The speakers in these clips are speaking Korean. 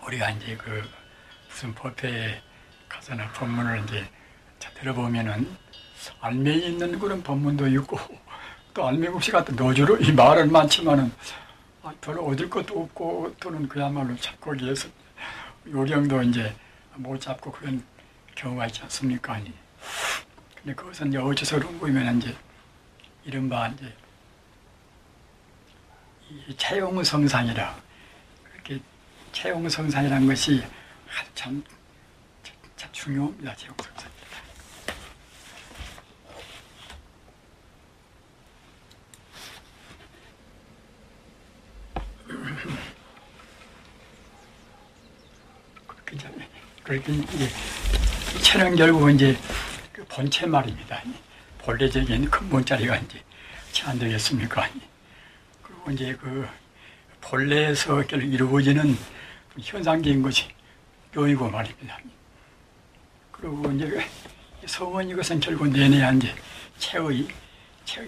우리가 이제 무슨 법회에 가서나 법문을 이제 들어보면은 알맹이 있는 그런 법문도 있고 또 알맹이 없이 같은 노주로 이 말은 많지만은 별로 얻을 것도 없고 또는 그야말로 잡고 위해서 요령도 이제 못 잡고 그런 경우가 있지 않습니까? 근데 그것은 이제 어째서 그런 거면 이제 이른바 이제 이 채용성상이라 그렇게 채용성상이라는 것이 참 중요합니다. 채용성상. 그렇게 이제 채는 결국은 이제 그 본체 말입니다. 본래적인 근본자리가 이제 안 되겠습니까? 그리고 이제 그 본래에서 이루어지는 현상적인 것이 묘이고 말입니다. 그리고 이제 성은 이것은 결국 내내야 이제 체의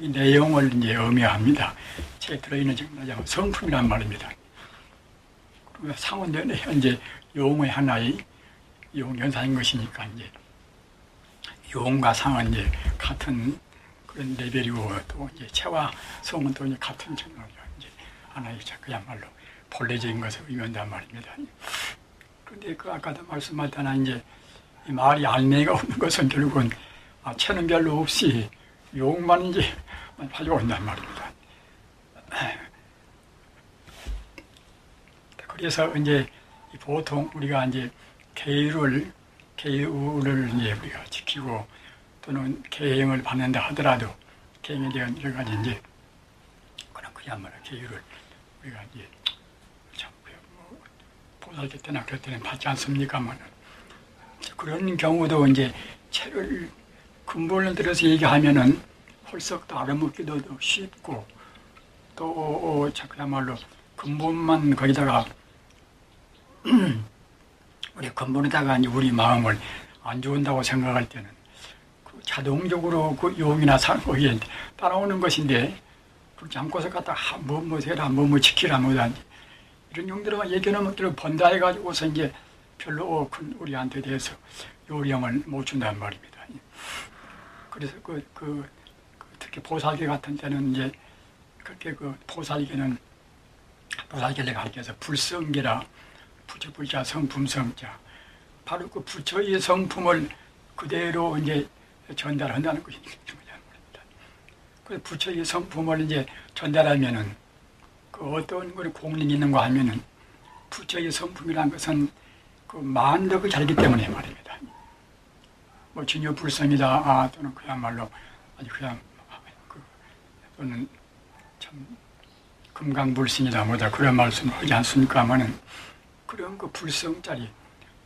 내용을 이제 의미합니다. 체에 들어있는 지금 성품이란 말입니다. 그리고 상은 내내 현재 용의 하나의 용현상인 것이니까 이제 용과 상은 이제 같은 그런 레벨이고 또 이제 체와 성은 또 이제 같은 정도로 이제 하나의 그야말로 본래적인 것을 의미한단 말입니다. 그런데 그 아까도 말씀하셨다나 이제 이 말이 알맹이가 없는 것은 결국은 체는 별로 없이 용만 이제 가지고 온단 말입니다. 그래서 이제 보통 우리가 이제 계율을 이제 우리가 지키고 또는 계행을 받는다 하더라도 계행에 대한 여러 가지 이제 그런 그야말로 계율을 우리가 이제 참 보살필 때나 그럴 때는 받지 않습니까만 그런 경우도 이제 체를 근본을 들어서 얘기하면은 헐썩 또 알아먹기도 쉽고 또 그야말로 근본만 거기다가 우리 근본에다가 우리 마음을 안 좋은다고 생각할 때는 그 자동적으로 그 용이나 거기에 따라오는 것인데 그렇지 않고서 갖다 뭐 해라 뭐 지키라 뭐든지 이런 용들만 얘기하면 번다 해가지고서 이제 별로 큰 우리한테 대해서 요령을 못 준단 말입니다. 그래서 특히 보살계 같은 때는 이제 그렇게 보살계를 가르쳐서 불성계라 부처불자 성품성자 바로 그 부처의 성품을 그대로 이제 전달한다는 것이 중요한 말입니다. 그 부처의 성품을 이제 전달하면은 그 어떤 걸 공력이 있는가 하면은 부처의 성품이라는 것은 그 만덕을 잘기 때문에 말입니다. 뭐 진여불성이다 또는 그야말로 아주 그냥 또는 참 금강불신이다 뭐다 그런 말씀을 하지 않습니까만은 그런 그 불성자리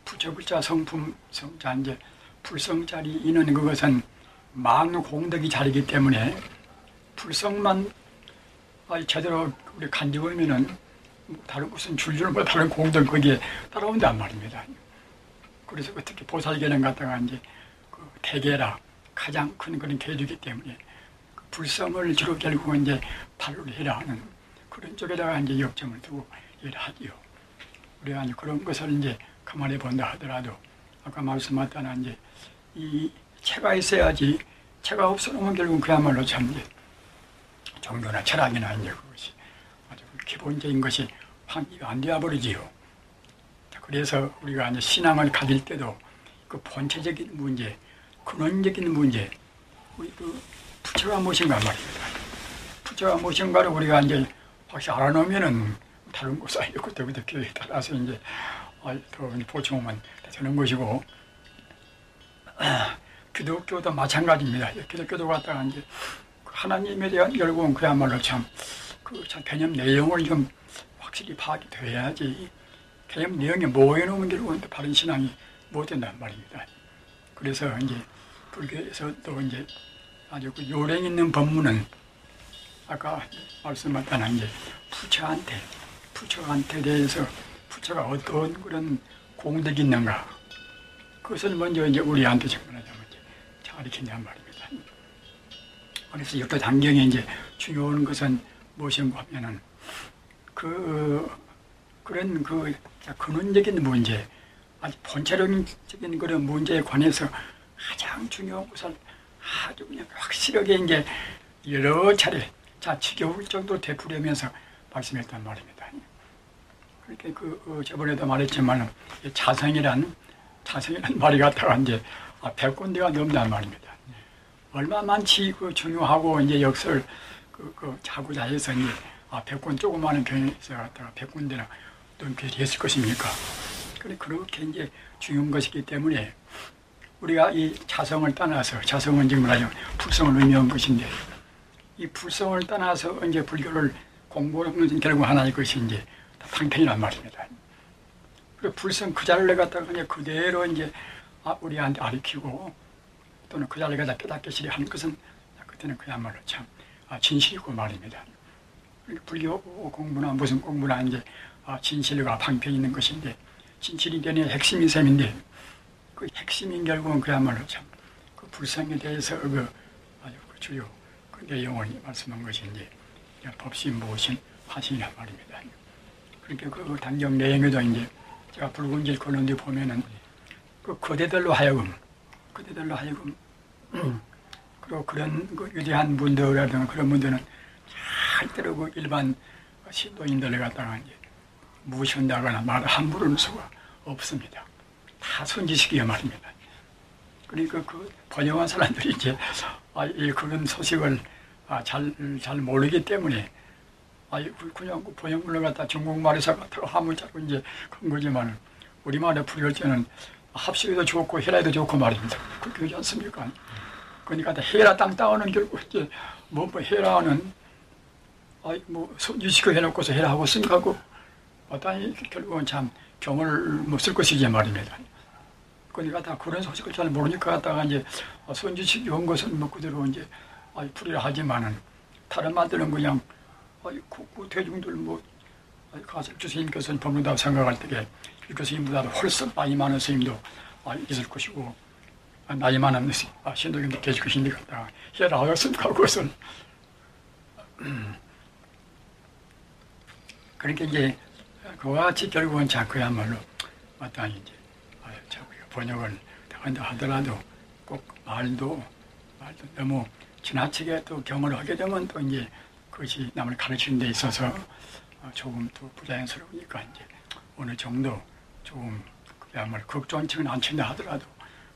부처불자 성품 성자 이제 불성자리 있는 그것은 많은 공덕이 자리기 때문에 불성만 제대로 우리 간직하면은 다른 무슨 줄줄 뭐 다른 공덕 거기에 따라온단 말입니다. 그래서 특히 보살계는 갖다가 이제 그 대계라 가장 큰 그런 계주기 때문에 그 불성을 주로 결국은 이제 발휘를 해라 하는 그런 쪽에다가 이제 역점을 두고 일을 하지요. 우리가 그런 것을 이제 가만히 본다 하더라도 아까 말씀하셨다나 이제 이 체가 있어야지 체가 없으면 결국은 그야말로 참 이제 종교나 철학이나 이제 그것이 아주 기본적인 것이 확립이 안 되어 버리지요. 그래서 우리가 이제 신앙을 가질 때도 그 본체적인 문제, 근원적인 문제, 우리 그 부처가 무엇인가 말입니다. 부처가 무엇인가를 우리가 이제 확실히 알아놓으면은 다른 거 쌓이고 그때부터 교회에 따라서 이제 더 보충만 되는 것이고 기독교도 마찬가지입니다. 기독교도 갖다가 이제 하나님에 대한 결국은 그야말로 참 개념 내용을 좀 확실히 파악이 돼야지 개념 내용에 모여놓으면 결국은 바른 신앙이 못 된단 말입니다. 그래서 이제 불교에서 또 이제 아주 그 요령 있는 법문은 아까 말씀하셨던 이제 부처한테 대해서 부처가 어떤 그런 공덕이 있는가, 그것을 먼저 이제 우리한테 접근하자면 잘 익힌단 말입니다. 그래서 이것 단경에 이제 중요한 것은 무엇인가 하면은 그런 근원적인 문제, 아주 본체적인 그런 문제에 관해서 가장 중요한 것을 아주 그냥 확실하게 이제 여러 차례 지겨울 정도로 되풀이하면서 말씀했단 말입니다. 그렇게 저번에도 말했지만 자성이란 말이 갖다가 이제 100군데가 넘는단 말입니다. 얼마 많지 중요하고 이제 역설 자고자 해서 이제 100군 조그마한 경에서 갖다가 100군데나 넘게 됐을 것입니까? 그렇게 이제 중요한 것이기 때문에 우리가 이 자성을 떠나서, 자성은 지금 말하자면 불성을 의미한 것인데, 이 불성을 떠나서 이제 불교를 공부하는 결국 하나의 것이 이제 방편이란 말입니다. 그 불성 그 자리를 갖다가 그냥 그대로 이제 우리한테 가르치고, 또는 그 자리를 갖다 깨닫게 하는 것은 그때는 그야말로 참 진실이고 말입니다. 불교 공부나 무슨 공부나 이제 진실과 방편이 있는 것인데, 진실이 되는 핵심인 셈인데, 그 핵심인 결국은 그야말로 참 그 불성에 대해서 아주 주요 그 내용을 말씀한 것이 이제 법신, 무신, 화신이란 말입니다. 그러니까 그 단경 내용에도 이제 제가 붉은 길 걷는 데 보면은 그 거대들로 하여금 그리고 그런 그 위대한 분들이라든가 그런 분들은 절대로 그 일반 신도인들을 갖다가 이제 무시한다거나 말 함부로 할 수가 없습니다. 다 선지식이야 말입니다. 그러니까 그 번영한 사람들이 이제 그런 소식을 잘 모르기 때문에 그냥 그 번영문을 갖다 중국말에서 갖다가 함을 잡고 이제 그런 거지만, 우리말의 불교할 때는 합시에도 좋고 해라에도 좋고 말입니다. 그렇게 하지 않습니까? 그러니까 해라 땅 따오는 결국 이제 뭐 해라는 선지식을 해놓고서 해라하고 생각하고 마땅히 결국은 참 경을 쓸 것이지 말입니다. 그러니까 다 그런 소식을 잘 모르니까 갖다가 이제 선지식이 온 것은 그대로 이제 풀이라 하지만은 다른 말들은 그냥 대중들 가서 주스님께서는 법문다고 생각할 때에 이 교수님보다도 훨씬 나이 많은 스님도 있을 것이고, 나이 많은 신도님도 계실 것인데 갖다가 해라 하였습니까? 그것은 그러니까 이제 그와 같이 결국은 그야말로 마땅히 이제 번역을 한다 하더라도 꼭 말도 너무 지나치게 또 경험을 하게 되면 또 이제 그것이 남을 가르치는 데 있어서 조금 또 부자연스러우니까 이제 어느 정도 조금 그야말로 극존칭은 안 친다 하더라도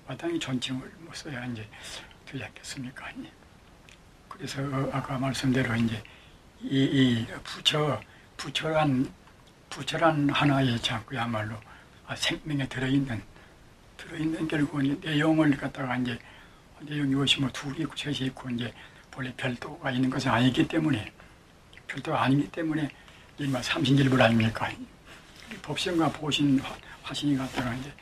마땅히 존칭을 써야 이제 되지 않겠습니까? 그래서 아까 말씀대로 이제 이 부처란 하나의 참 그야말로 생명에 들어있는 결국은 내용을 갖다가 이제 내용이 무엇이 둘이 있고 셋이 있고 이제 본래 별도가 있는 것은 아니기 때문에 일반 삼신질불 아닙니까? 법신과 보신, 화신이 갖다가 이제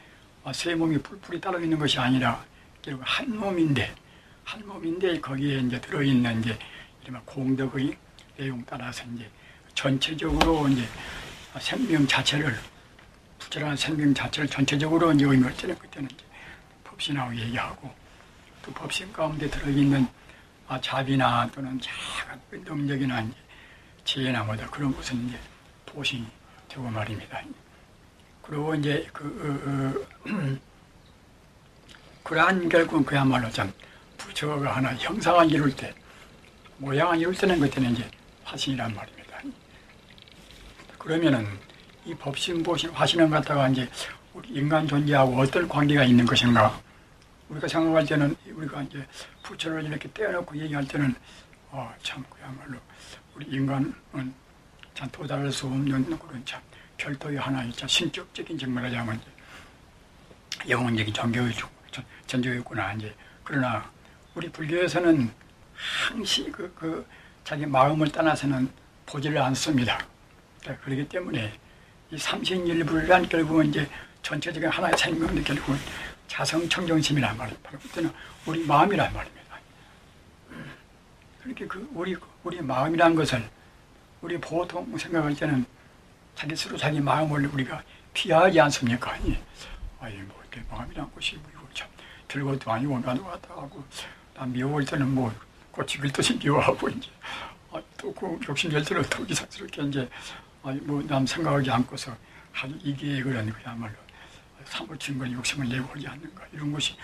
세 몸이 뿔뿔이 따로 있는 것이 아니라 결국 한 몸인데 거기에 이제 들어있는 이제 이른바 공덕의 내용 따라서 이제 전체적으로 이제 생명 자체를, 부처라는 생명 자체를 전체적으로 이제 의미할 때는 그때는 이제 법신하고 얘기하고, 또 법신 가운데 들어있는 자비나 또는 작은 능력이나 이제 지혜나 뭐다 그런 것은 이제 보신이 되고 말입니다. 그리고 이제 그러한 결국은 그야말로 참 부처가 하나 형상을 이룰 때, 모양을 이룰 때는 그때는 이제 화신이란 말입니다. 그러면은 이 법신, 보신, 화신을 갖다가 이제 우리 인간 존재하고 어떤 관계가 있는 것인가? 우리가 생각할 때는 우리가 이제 부처를 이렇게 떼어놓고 얘기할 때는 참 그야말로 우리 인간은 참 도달할 수 없는 그런 참 별도의 하나의 참 신격적인 정말을 하자면 영혼적인 전교였구나 이제. 그러나 우리 불교에서는 항시 자기 마음을 떠나서는 보지를 않습니다. 그렇기 때문에 이 삼신일불이란 결국은 이제 전체적인 하나의 생명인데 결국은 자성청정심이란 말이에요. 바로 그때는 우리 마음이란 말입니다. 그렇게 우리 마음이란 것을 우리 보통 생각할 때는 자기 스스로 자기 마음을 우리가 피하지 않습니까? 아니 뭐 내 마음이란 것이 뭐 이거 참 별것도 아니고 나도 왔다 하고 난 미워할 때는 뭐 고치길 뜻이 미워하고 이제 또 그 욕심낼 때는 더 이상스럽게 이제 뭐 남 생각하지 않고서 아주 이게 그런 그야말로 사무친 걸 욕심을 내고 하지 않는가 이런 것이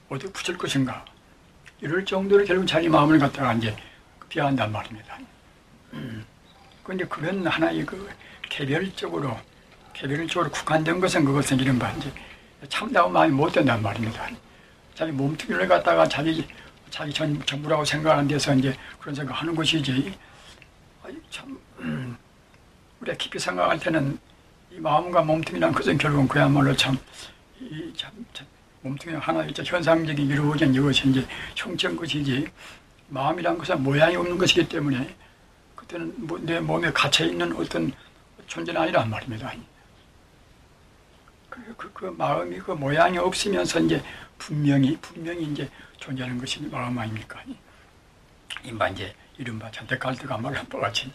어디 붙일 것인가 이럴 정도로 결국 자기 마음을 갖다가 이제 비하한단 말입니다. 그런데 그런 하나의 개별적으로 국한된 것은 그것은 이른바 이제 참다운 마음이 못 된단 말입니다. 자기 몸뚱이를 갖다가 자기 전부라고 생각하는 데서 이제 그런 생각하는 것이지. 참 우리가 깊이 생각할 때는 이 마음과 몸뚱이란 것은 결국은 그야말로 참 몸뚱이 하나의 현상적인 이루어진 이것이 이제 형체인 것이지 마음이란 것은 모양이 없는 것이기 때문에 그때는 내 몸에 갇혀 있는 어떤 존재는 아니란 말입니다. 그 마음이 그 모양이 없으면서 이제 분명히 이제 존재하는 것이 마음 아닙니까? 이마 이제 이른바 잔뜩갈등한 말한 것 같이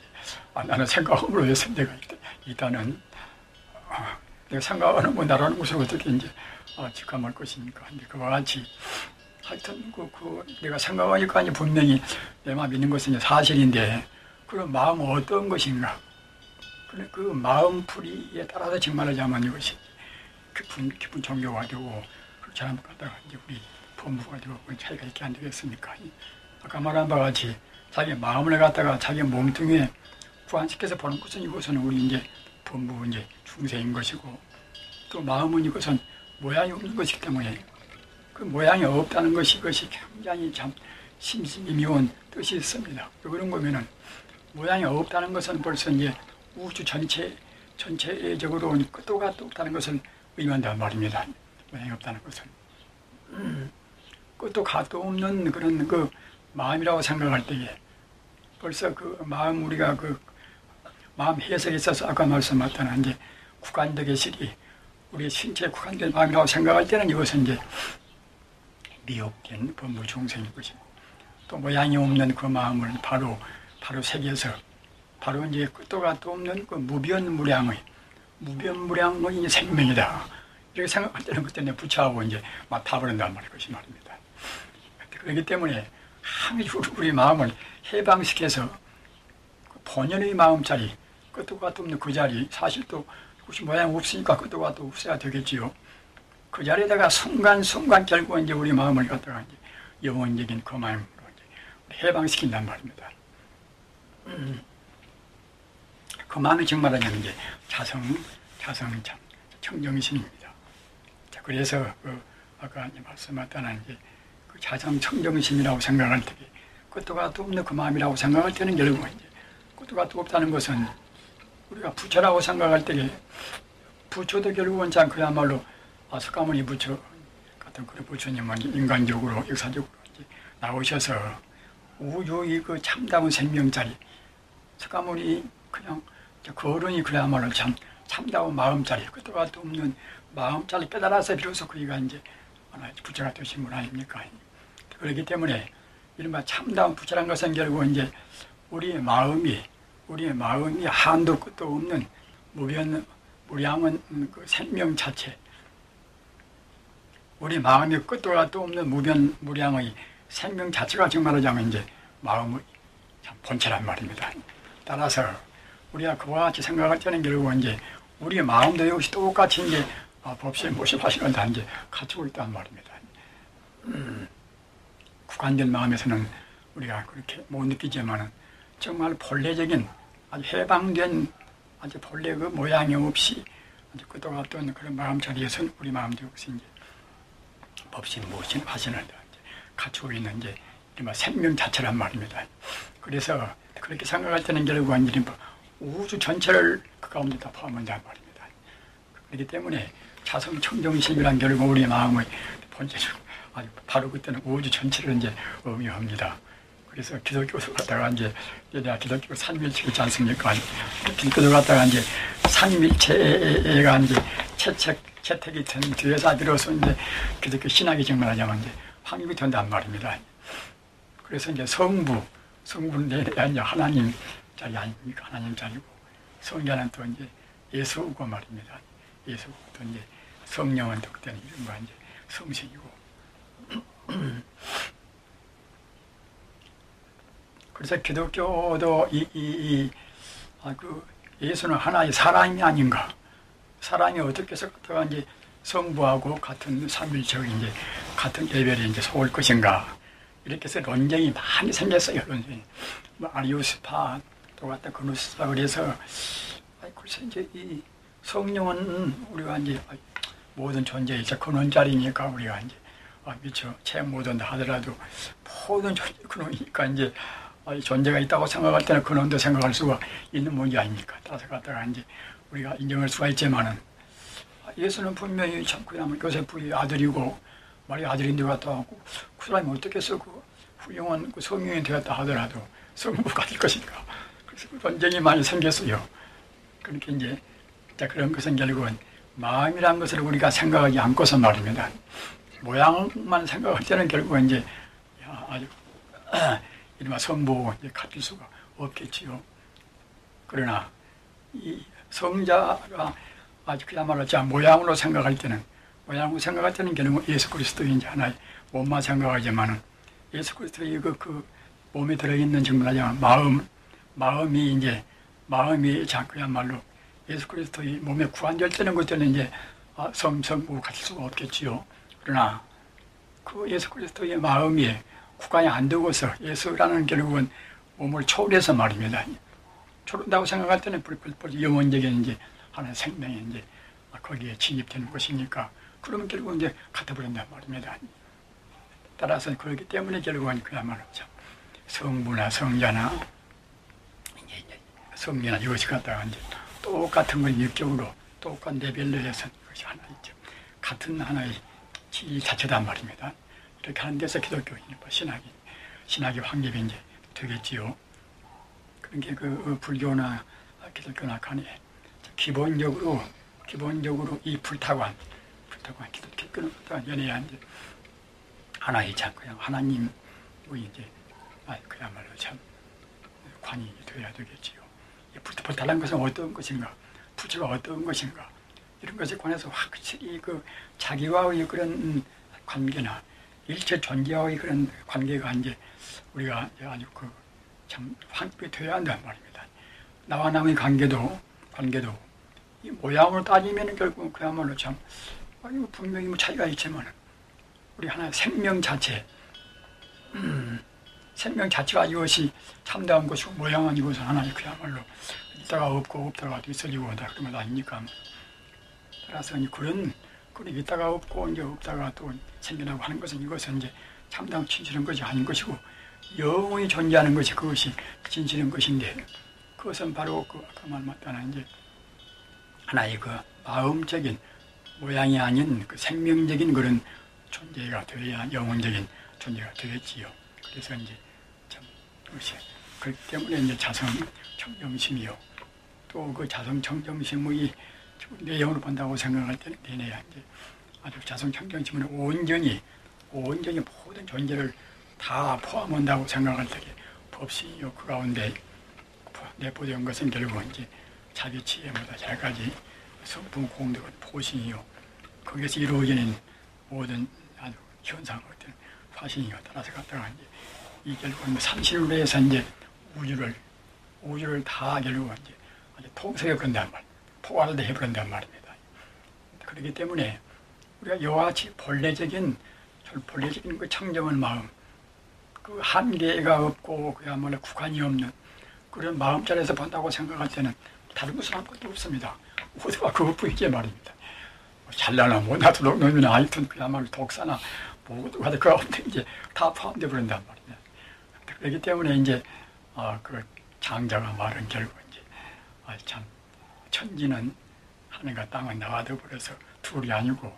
나는 생각으로 해서 내가 일단은 내가 생각하는 거 나라는 것을 어떻게 이제 직감할 것입니까? 근데 그와 같이 하여튼 내가 생각하니까 이제 분명히 내 마음 있는 것은 이제 사실인데 그런 마음은 어떤 것인가? 그 마음풀이에 따라서 정말하자면 이것이 깊은 종교가 되고 그렇지 않은 것다가 이제 우리 본부가 되고 그런 차이가 있게 안 되겠습니까? 아까 말한 바와 같이 자기 마음을 갖다가 자기 몸뚱이에 구안시켜서 보는 것은 이것은 우리 이제 본부 이제 중세인 것이고 또 마음은 이것은 모양이 없는 것이기 때문에 그 모양이 없다는 것이 굉장히 참 심미미운 뜻이 있습니다. 그런 거면은 모양이 없다는 것은 벌써 이제 우주 전체적으로 끝도 갓도 없다는 것을 의미한단 말입니다. 모양이 없다는 것은 끝도 갓도 없는 그런 그 마음이라고 생각할 때에 벌써 그 마음 우리가 그 마음 해석에 있어서 아까 말씀하셨던 이제 국간덕의 실이 우리 신체에 국한된 마음이라고 생각할 때는 이것은 이제 미혹된 범부 중생인 것이고 또 모양이 없는 그 마음을 바로 새겨서 바로 이제 끝도 갓도 없는 그 무변무량의 이제 생명이다 이렇게 생각할 때는 그때 부처하고 이제 막 타버린단 말입니다. 그렇기 때문에 항상 우리 마음을 해방시켜서 그 본연의 마음자리 끝도 갓도 없는 그 자리 사실 또 혹시 모양 없으니까 끝도 갓도 없어야 되겠지요. 그 자리에다가 순간 결국은 이제 우리 마음을 갖다가 이제 영원적인 그 마음으로 이제 해방시킨단 말입니다. 그 마음이 정말하면 이제 청정심입니다. 자, 그래서 아까 말씀하셨던 이제 그 자성청정심이라고 생각할 때 끝도 갓도 없는 그 마음이라고 생각할 때는 결국은 이제 끝도 갓도 없다는 것은 우리가 부처라고 생각할 때 부처도 결국은 참 그야말로 석가모니 부처 같은 그런 부처님은 인간적으로 역사적으로 이제 나오셔서 우주의 그 참다운 생명자리 석가모니 그냥 그 어른이 그야말로 참다운 마음자리 끝도 갓도 없는 마음자리 깨달아서 비로소 그이가 이제 부처가 되신 분 아닙니까? 그렇기 때문에 이른바 참다운 부처란 것은 결국 이제 우리의 마음이 한도 끝도 없는 무량한 그 생명 자체 우리 마음이 끝도 갓도 없는 무량의 생명 자체가 정말 말하자면 이제 마음의 참 본체란 말입니다. 따라서 우리가 그와 같이 생각할 때는 결국 이제 우리의 마음도 역시 똑같이 이제 법실 모십하시는 다 이제 갖추고 있다는 말입니다. 국한된 마음에서는 우리가 그렇게 못 느끼지만은 정말 본래적인 아주 해방된 아주 본래 그 모양이 없이 아주 끝도 갓도 없는 그런 마음 자리에서는 우리 마음도 역시 이제 법신 모신 화신을 갖추고 있는 이제 생명 자체란 말입니다. 그래서 그렇게 생각할 때는 결국은 우주 전체를 그 가운데 다 포함한다는 말입니다. 그렇기 때문에 자성청정심이란 결국 우리 마음의 본질을 아주 바로 그때는 우주 전체를 이제 의미합니다. 그래서 기독교도 갖다가 이제 내가 기독교 삼위일체 있지 않습니까? 기독교도 갖다가 이제 삼위일체가 이제 채택이 된 뒤에서 비로소 이제 기독교 신학이 정말하자면 이제 확립이 된단 말입니다. 그래서 이제 성부는 내가 이제 하나님 자리 아닙니까? 하나님 자리고 성자는 또 이제 예수고 말입니다. 예수고 또 이제 성령은 덕되는 이름과 이제 성신이고. 그래서 기독교도 예수는 하나의 사랑이 아닌가. 사랑이 어떻게 해서 갖다가 이제 성부하고 같은 삼일체의 이제 같은 레벨에 이제 속을 것인가. 이렇게 해서 논쟁이 많이 생겼어요. 논쟁이. 뭐 아리우스파 또 갖다 그누스파 그래서 글쎄 이제 이 성령은 우리가 이제 모든 존재의 근원자리니까 우리가 이제 미처 체험 못한다 하더라도 모든 존재 근원이니까 이제 존재가 있다고 생각할 때는 근원도 생각할 수가 있는 문제 아닙니까? 따라서 갖다가 이제 우리가 인정할 수가 있지만은 예수는 분명히 참 그냥 요셉의 아들이고 마리아 아들인데 갔다 하고 그 사람이 어떻게 해서 그 훌륭한 그 성령이 되었다 하더라도 성부가 될 것인가? 그래서 그 논쟁이 많이 생겼어요. 그렇게 이제 그런 것은 결국은 마음이라는 것을 우리가 생각하지 않고서 말입니다. 모양만 생각할 때는 결국은 이제 아주 이른바 성부 이제 가질 수가 없겠지요. 그러나 이 성자가 아주 그야말로 자 모양으로 생각할 때는 결국은 예수 그리스도의 이제 하나의 몸만 생각하지만은 예수 그리스도의 그 몸에 들어있는 정말하자면 마음이 자 그야말로 예수 그리스도의 몸에 구안절되는 것들은 이제 성부 가질 수가 없겠지요. 그러나 그 예수 그리스도의 마음이 구간이 안 되고서 예수라는 결국은 몸을 초월해서 말입니다. 초월한다고 생각할 때는 영원적인 이제 하나의 생명이 이제 거기에 진입되는 것이니까 그러면 결국은 이제 같아버린단 말입니다. 따라서 그렇기 때문에 결국은 그야말로 참 성부나 성자나 성녀나 이것이 갖다가 이제 똑같은 걸 일적으로 똑같은 레벨로 해서 이것이 하나 있죠. 같은 하나의 지 자체단 말입니다. 이렇게 하는 데서 기독교인 신학이 확립이 이제 되겠지요. 그러니까 그 불교나 기독교나 간에 기본적으로 이 불타관 기독교는 연애한 이제 하나의 참 그냥 하나님의 이제 그야말로 참 관이 되어야 되겠지요. 불타는 것은 어떤 것인가, 부처가 어떤 것인가 이런 것에 관해서 확실히 그 자기와의 그런 관계나 일체 존재와의 그런 관계가 이제 우리가 이제 아주 그 참 확립이 되어야 한단 말입니다. 나와 남의 관계도 이 모양으로 따지면 결국 그야말로 참 분명히 뭐 차이가 있지만 우리 하나의 생명 자체가 이것이 참다운 것이고 모양은 이것은 하나의 그야말로 있다가 없고 없다가 있어지고 다 그런 것 아닙니까? 따라서 그런 있다가 없고 이제 없다가 또 생겨나고 하는 것은 이것은 이제 참다운 진실한 것이 아닌 것이고 영원히 존재하는 것이 그것이 진실한 것인데 그것은 바로 그 아까 말했다는 이제 하나의 그 마음적인 모양이 아닌 그 생명적인 그런 존재가 되어야 영혼적인 존재가 되겠지요. 그래서 이제 참 그것이 그렇기 때문에 이제 자성 청정심이요. 또 그 자성 청정심의 내용으로 본다고 생각할 때는 내내야 이제 아주 자성 청정심은 온전히 모든 존재를 다 포함한다고 생각할 때 법신이요. 그 가운데 내포된 것은 결국 이제 자기 지혜보다 잘까지 성품 공덕은 포신이요. 거기에서 이루어지는 모든 아주 현상 같은 화신이요. 따라서 갖다가 이제 이 결국은 삼신으로 해서 이제 우주를 다 결국은 이제 아주 통솔해 버린단 말, 포괄을 해 버린단 말입니다. 그렇기 때문에 우리가 이와 같이 본래적인 그 청정한 마음, 그 한계가 없고 그야말로 구간이 없는 그런 마음자리에서 본다고 생각할 때는 다른 것은 아무것도 없습니다. 모두가 그것뿐이지 말입니다. 잘나나 못나도 놈이나 하여튼 그야말로 독사나 모두가 그 가운데 이제 다 포함되어 버린단 말입니다. 그렇기 때문에 이제 그 장자가 말은 결국 이제 참 천지는 하늘과 땅은 나와 더불어서 둘이 아니고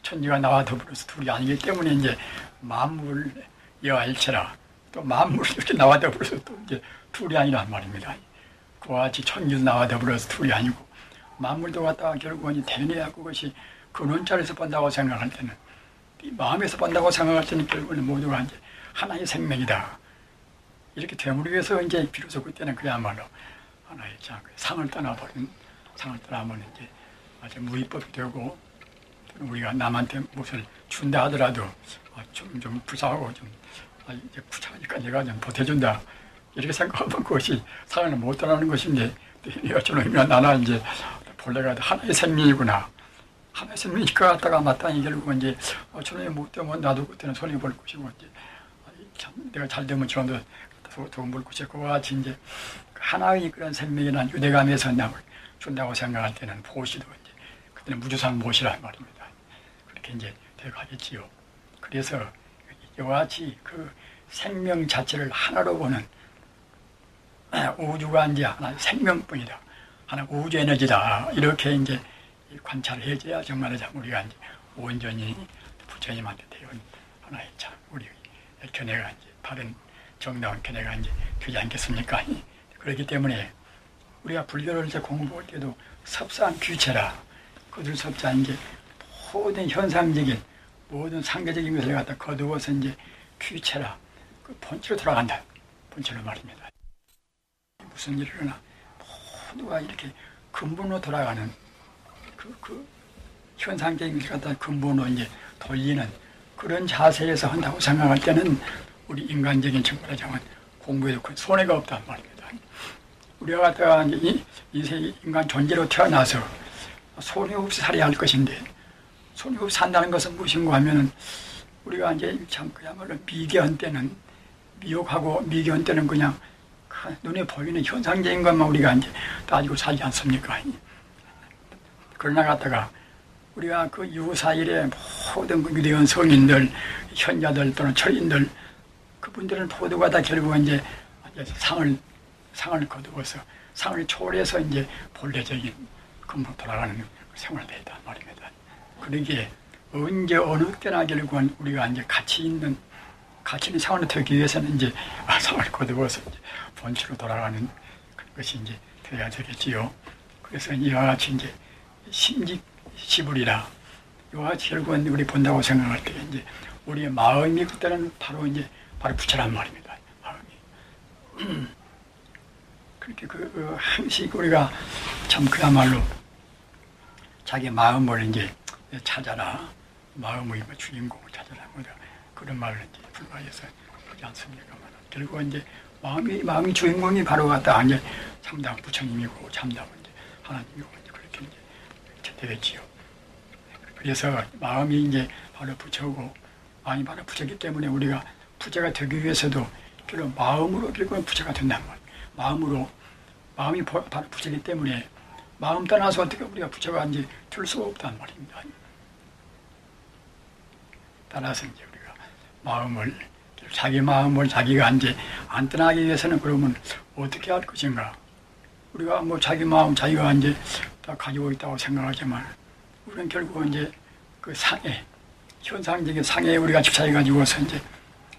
천지가 나와 더불어서 둘이 아니기 때문에 이제 만물 여일체라 또 만물이 이렇게 나와다 버려서 또 이제 둘이 아니란 말입니다. 그와 같이 천지도 나와다 버려서 둘이 아니고 만물도 갖다가 결국은 대뇌야 그것이 근원자리에서 본다고 생각할 때는 이 마음에서 본다고 생각할 때는 결국은 모두가 이제 하나의 생명이다. 이렇게 됨으로 해서 이제 비로소 그때는 그야말로 하나의 상을 떠나버린 상을 떠나면 이제 아주 무위법이 되고 우리가 남한테 무엇을 준다 하더라도 좀 불쌍하고 좀 이제 부자니까 내가 좀 보태준다 이렇게 생각하면 그것이 상을 못 떠나는 것인데 어쩌면 의미가 나나 이제 본래가 하나의 생명이구나 하나의 생명이니까 갖다가 마땅히 결국은 이제 저놈이 못 되면 나도 그때는 손해 볼 것이고 이제 참 내가 잘 되면 저놈도 돈 벌 것이고 그와 같이 이제 하나의 그런 생명이란 유대감에서 남을 준다고 생각할 때는 보시도 이제 그때는 무주상 못이란 말입니다. 그렇게 이제 되어가겠지요. 그래서 이와 같이 그 생명 자체를 하나로 보는 우주가 이제 하나의 생명뿐이다. 하나 우주 에너지다. 이렇게 이제 관찰을 해줘야 정말 우리가 이제 온전히 부처님한테 되온 하나의 참 우리 견해가 이제 바른 정당한 견해가 이제 되지 않겠습니까? 그렇기 때문에 우리가 불교를 이제 공부할 때도 섭사한 규체라. 그들 섭사한 게 모든 현상적인 모든 상대적인 것을 갖다 거두어서 이제 규체라. 그 본체로 돌아간다. 본체로 말입니다. 무슨 일을 하나 모두가 이렇게 근본으로 돌아가는 그 현상적인 것을 갖다 근본으로 이제 돌리는 그런 자세에서 한다고 생각할 때는 우리 인간적인 정말하자면 공부에도 큰 손해가 없단 말입니다. 우리가 갖다가 이제 이 인간 존재로 태어나서 손해 없이 살아야 할 것인데 손해 없이 산다는 것은 무엇인가 하면은 우리가 이제 참 그야말로 미개한 때는 미혹하고 미개한 때는 그냥 눈에 보이는 현상적인 것만 우리가 이제 따지고 살지 않습니까? 그러나 갖다가 우리가 그 유사일에 모든 그 유대원 성인들, 현자들 또는 철인들 그분들은 모두가 다 결국은 이제 상을 거두어서 상을 초월해서 이제 본래적인 근본 돌아가는 생활을 했단 말입니다. 그러기에 언제 어느 때나 결국은 우리가 이제 가치 있는 상을 되기 위해서는 이제 상을 거두어서 이제 본체로 돌아가는 것이 이제 되어야 되겠지요. 그래서 이와 같이 이제 심직시불이라 이와 같이 결국은 우리 본다고 생각할 때 이제 우리의 마음이 그때는 바로 부처란 말입니다. 마음이. 그렇게 항상 우리가 참 그야말로 자기 마음을 이제 찾아라. 마음의 주인공을 찾아라. 그런 말을 이제 불과해서 그러지 않습니까만. 결국 이제 마음이 주인공이 바로 갖다 이제 참담 부처님이고 참담은 이제 하나님이고 이제 그렇게 이제 되겠지요. 그래서 마음이 이제 바로 부처고 마음이 바로 부처이기 때문에 우리가 부처가 되기 위해서도 결국 마음으로 결국은 부처가 된단 말이에요. 마음이 바로 부처이기 때문에 마음 떠나서 어떻게 우리가 부처가 이제 될 수가 없단 말입니다. 따라서 이제 우리가 자기 마음을 자기가 이제 안 떠나기 위해서는 그러면 어떻게 할 것인가? 우리가 자기 마음 자기가 이제 다 가지고 있다고 생각하지만 우리는 결국 이제 그 현상적인 상해에 우리가 집착해가지고서 이제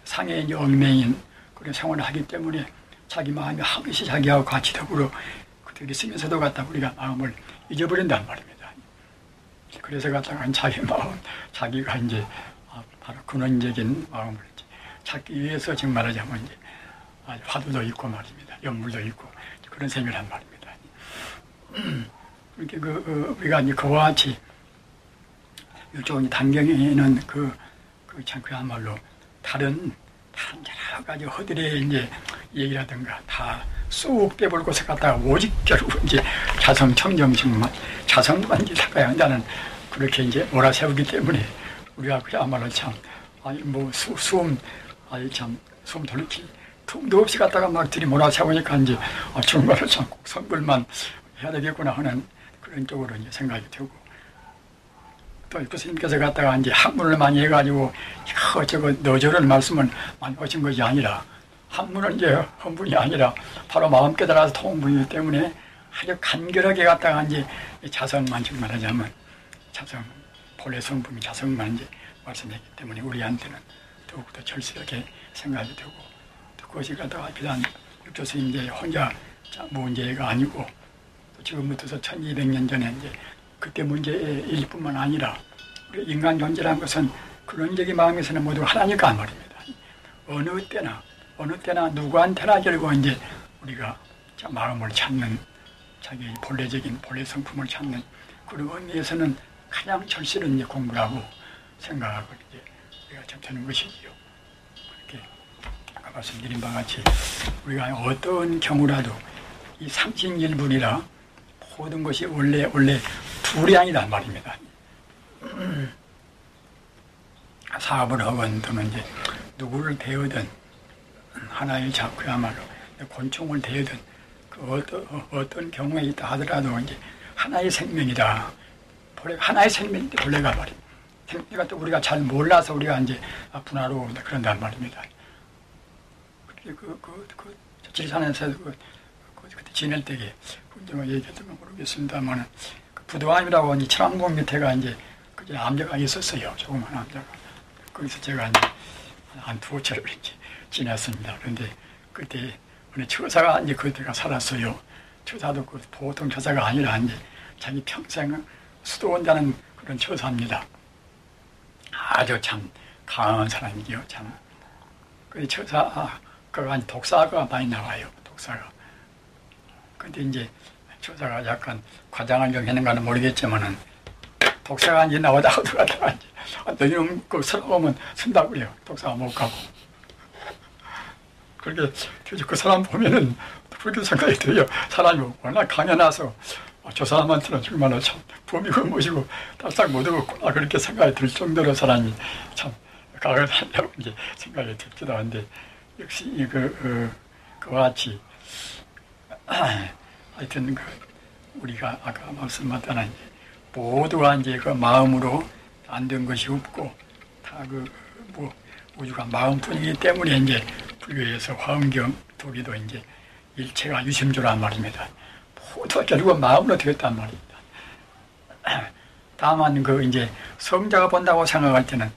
상해에 이제 얽매인 그런 생활을 하기 때문에 자기 마음이 항시 자기하고 같이 더불어 그들이 있으면서도 갖다 우리가 마음을 잊어버린단 말입니다. 그래서 갖다가 자기 마음, 자기가 이제 바로 근원적인 마음을 이제 찾기 위해서 지금 말하자면 이제 화두도 있고 말입니다. 연물도 있고 그런 셈이란 말입니다. 이렇게 우리가 이제 그와 같이 이쪽 단경에는 참 그야말로 다른 여러 가지 허들의 이제 얘기라든가 다 쏙 빼볼 곳에 갔다가 오직 결국 이제 자성 청정식만 자성만 이제 닦아야 한다는 그렇게 이제 몰아세우기 때문에 우리가 그야말로 참 숨 돌리기 틈도 없이 갔다가 막 들이몰아세우니까 이제 정말로 참 꼭 성불만 해야 되겠구나 하는 그런 쪽으로 이제 생각이 되고. 또 교수님께서 갖다가 이제 학문을 많이 해가지고 저거 너저런 말씀을 많이 하신 것이 아니라 학문은 이제 헌분이 아니라 바로 마음 깨달아서 통분이기 때문에 아주 간결하게 갖다가 이제 자성만 지금 말하자면 본래 성품이 자성만 이제 말씀했기 때문에 우리한테는 더욱더 절실하게 생각이 되고 그것이 갖다가 비단 육조스님 이제 혼자 문제가 아니고 지금부터서 1200년 전에 이제 그때 문제일 뿐만 아니라 우리 인간 존재라는 것은 근원적인 마음에서는 모두 하나니까 말입니다. 어느 때나 누구한테나 결국 이제 우리가 마음을 찾는 자기 본래적인 본래 성품을 찾는 그런 의미에서는 가장 절실한 이제 공부라고 생각하고 이제 우리가 참 되는 것이지요. 그렇게 아까 말씀드린 바와 같이 우리가 어떤 경우라도 이 삼신일분이라 모든 것이 원래 둘이 아니란 말입니다. 사업을 하건 또는 이제 누구를 대하든 하나의 그야말로 곤충을 대하든 그 어떤 경우에 있다 하더라도 이제 하나의 생명이다. 하나의 생명인데 본래가 말입니다. 생명이 또 우리가 잘 몰라서 우리가 이제 분화로 그런단 말입니다. 지리산에서 그때 지낼 때에 얘기했던 건 모르겠습니다만 부도암이라고 이제 천왕봉 밑에가 이제 그 암자가 있었어요. 조그만 암자가. 거기서 제가 이제 한 두어 차례 이제 지냈습니다. 그런데 그때 어느 처사가 이제 그때가 살았어요. 처사도 그 보통 처사가 아니라 이제 자기 평생 수도원자는 그런 처사입니다. 아주 참 강한 사람이죠. 참. 그 처사, 그가 독사가 많이 나와요. 독사가. 근데 이제 처사가 약간 과장을 좀 했는가는 모르겠지만은 독사가 이제 나오다 하다가 이제 너희는 그 서러우면 쓴다고 그래요. 독사가 못 가고. 그렇게 그 사람 보면은 그렇게 생각이 들어요. 사람이 워낙 강해놔서 저 사람한테는 정말로 참 범이고 뭐시고 딱딱 못 얻었구나 그렇게 생각이 들 정도로 사람이 참 강을 한다고 이제 생각이 들기도 한데 역시 그와 같이 하여튼 우리가 아까 말씀하던 모두가 이제 그 마음으로 안 된 것이 없고 다 우주가 마음뿐이기 때문에 이제 불교에서 화엄경 도기도 이제 일체가 유심조란 말입니다. 모두가 결국은 마음으로 되었단 말입니다. 다만 이제 성자가 본다고 생각할 때는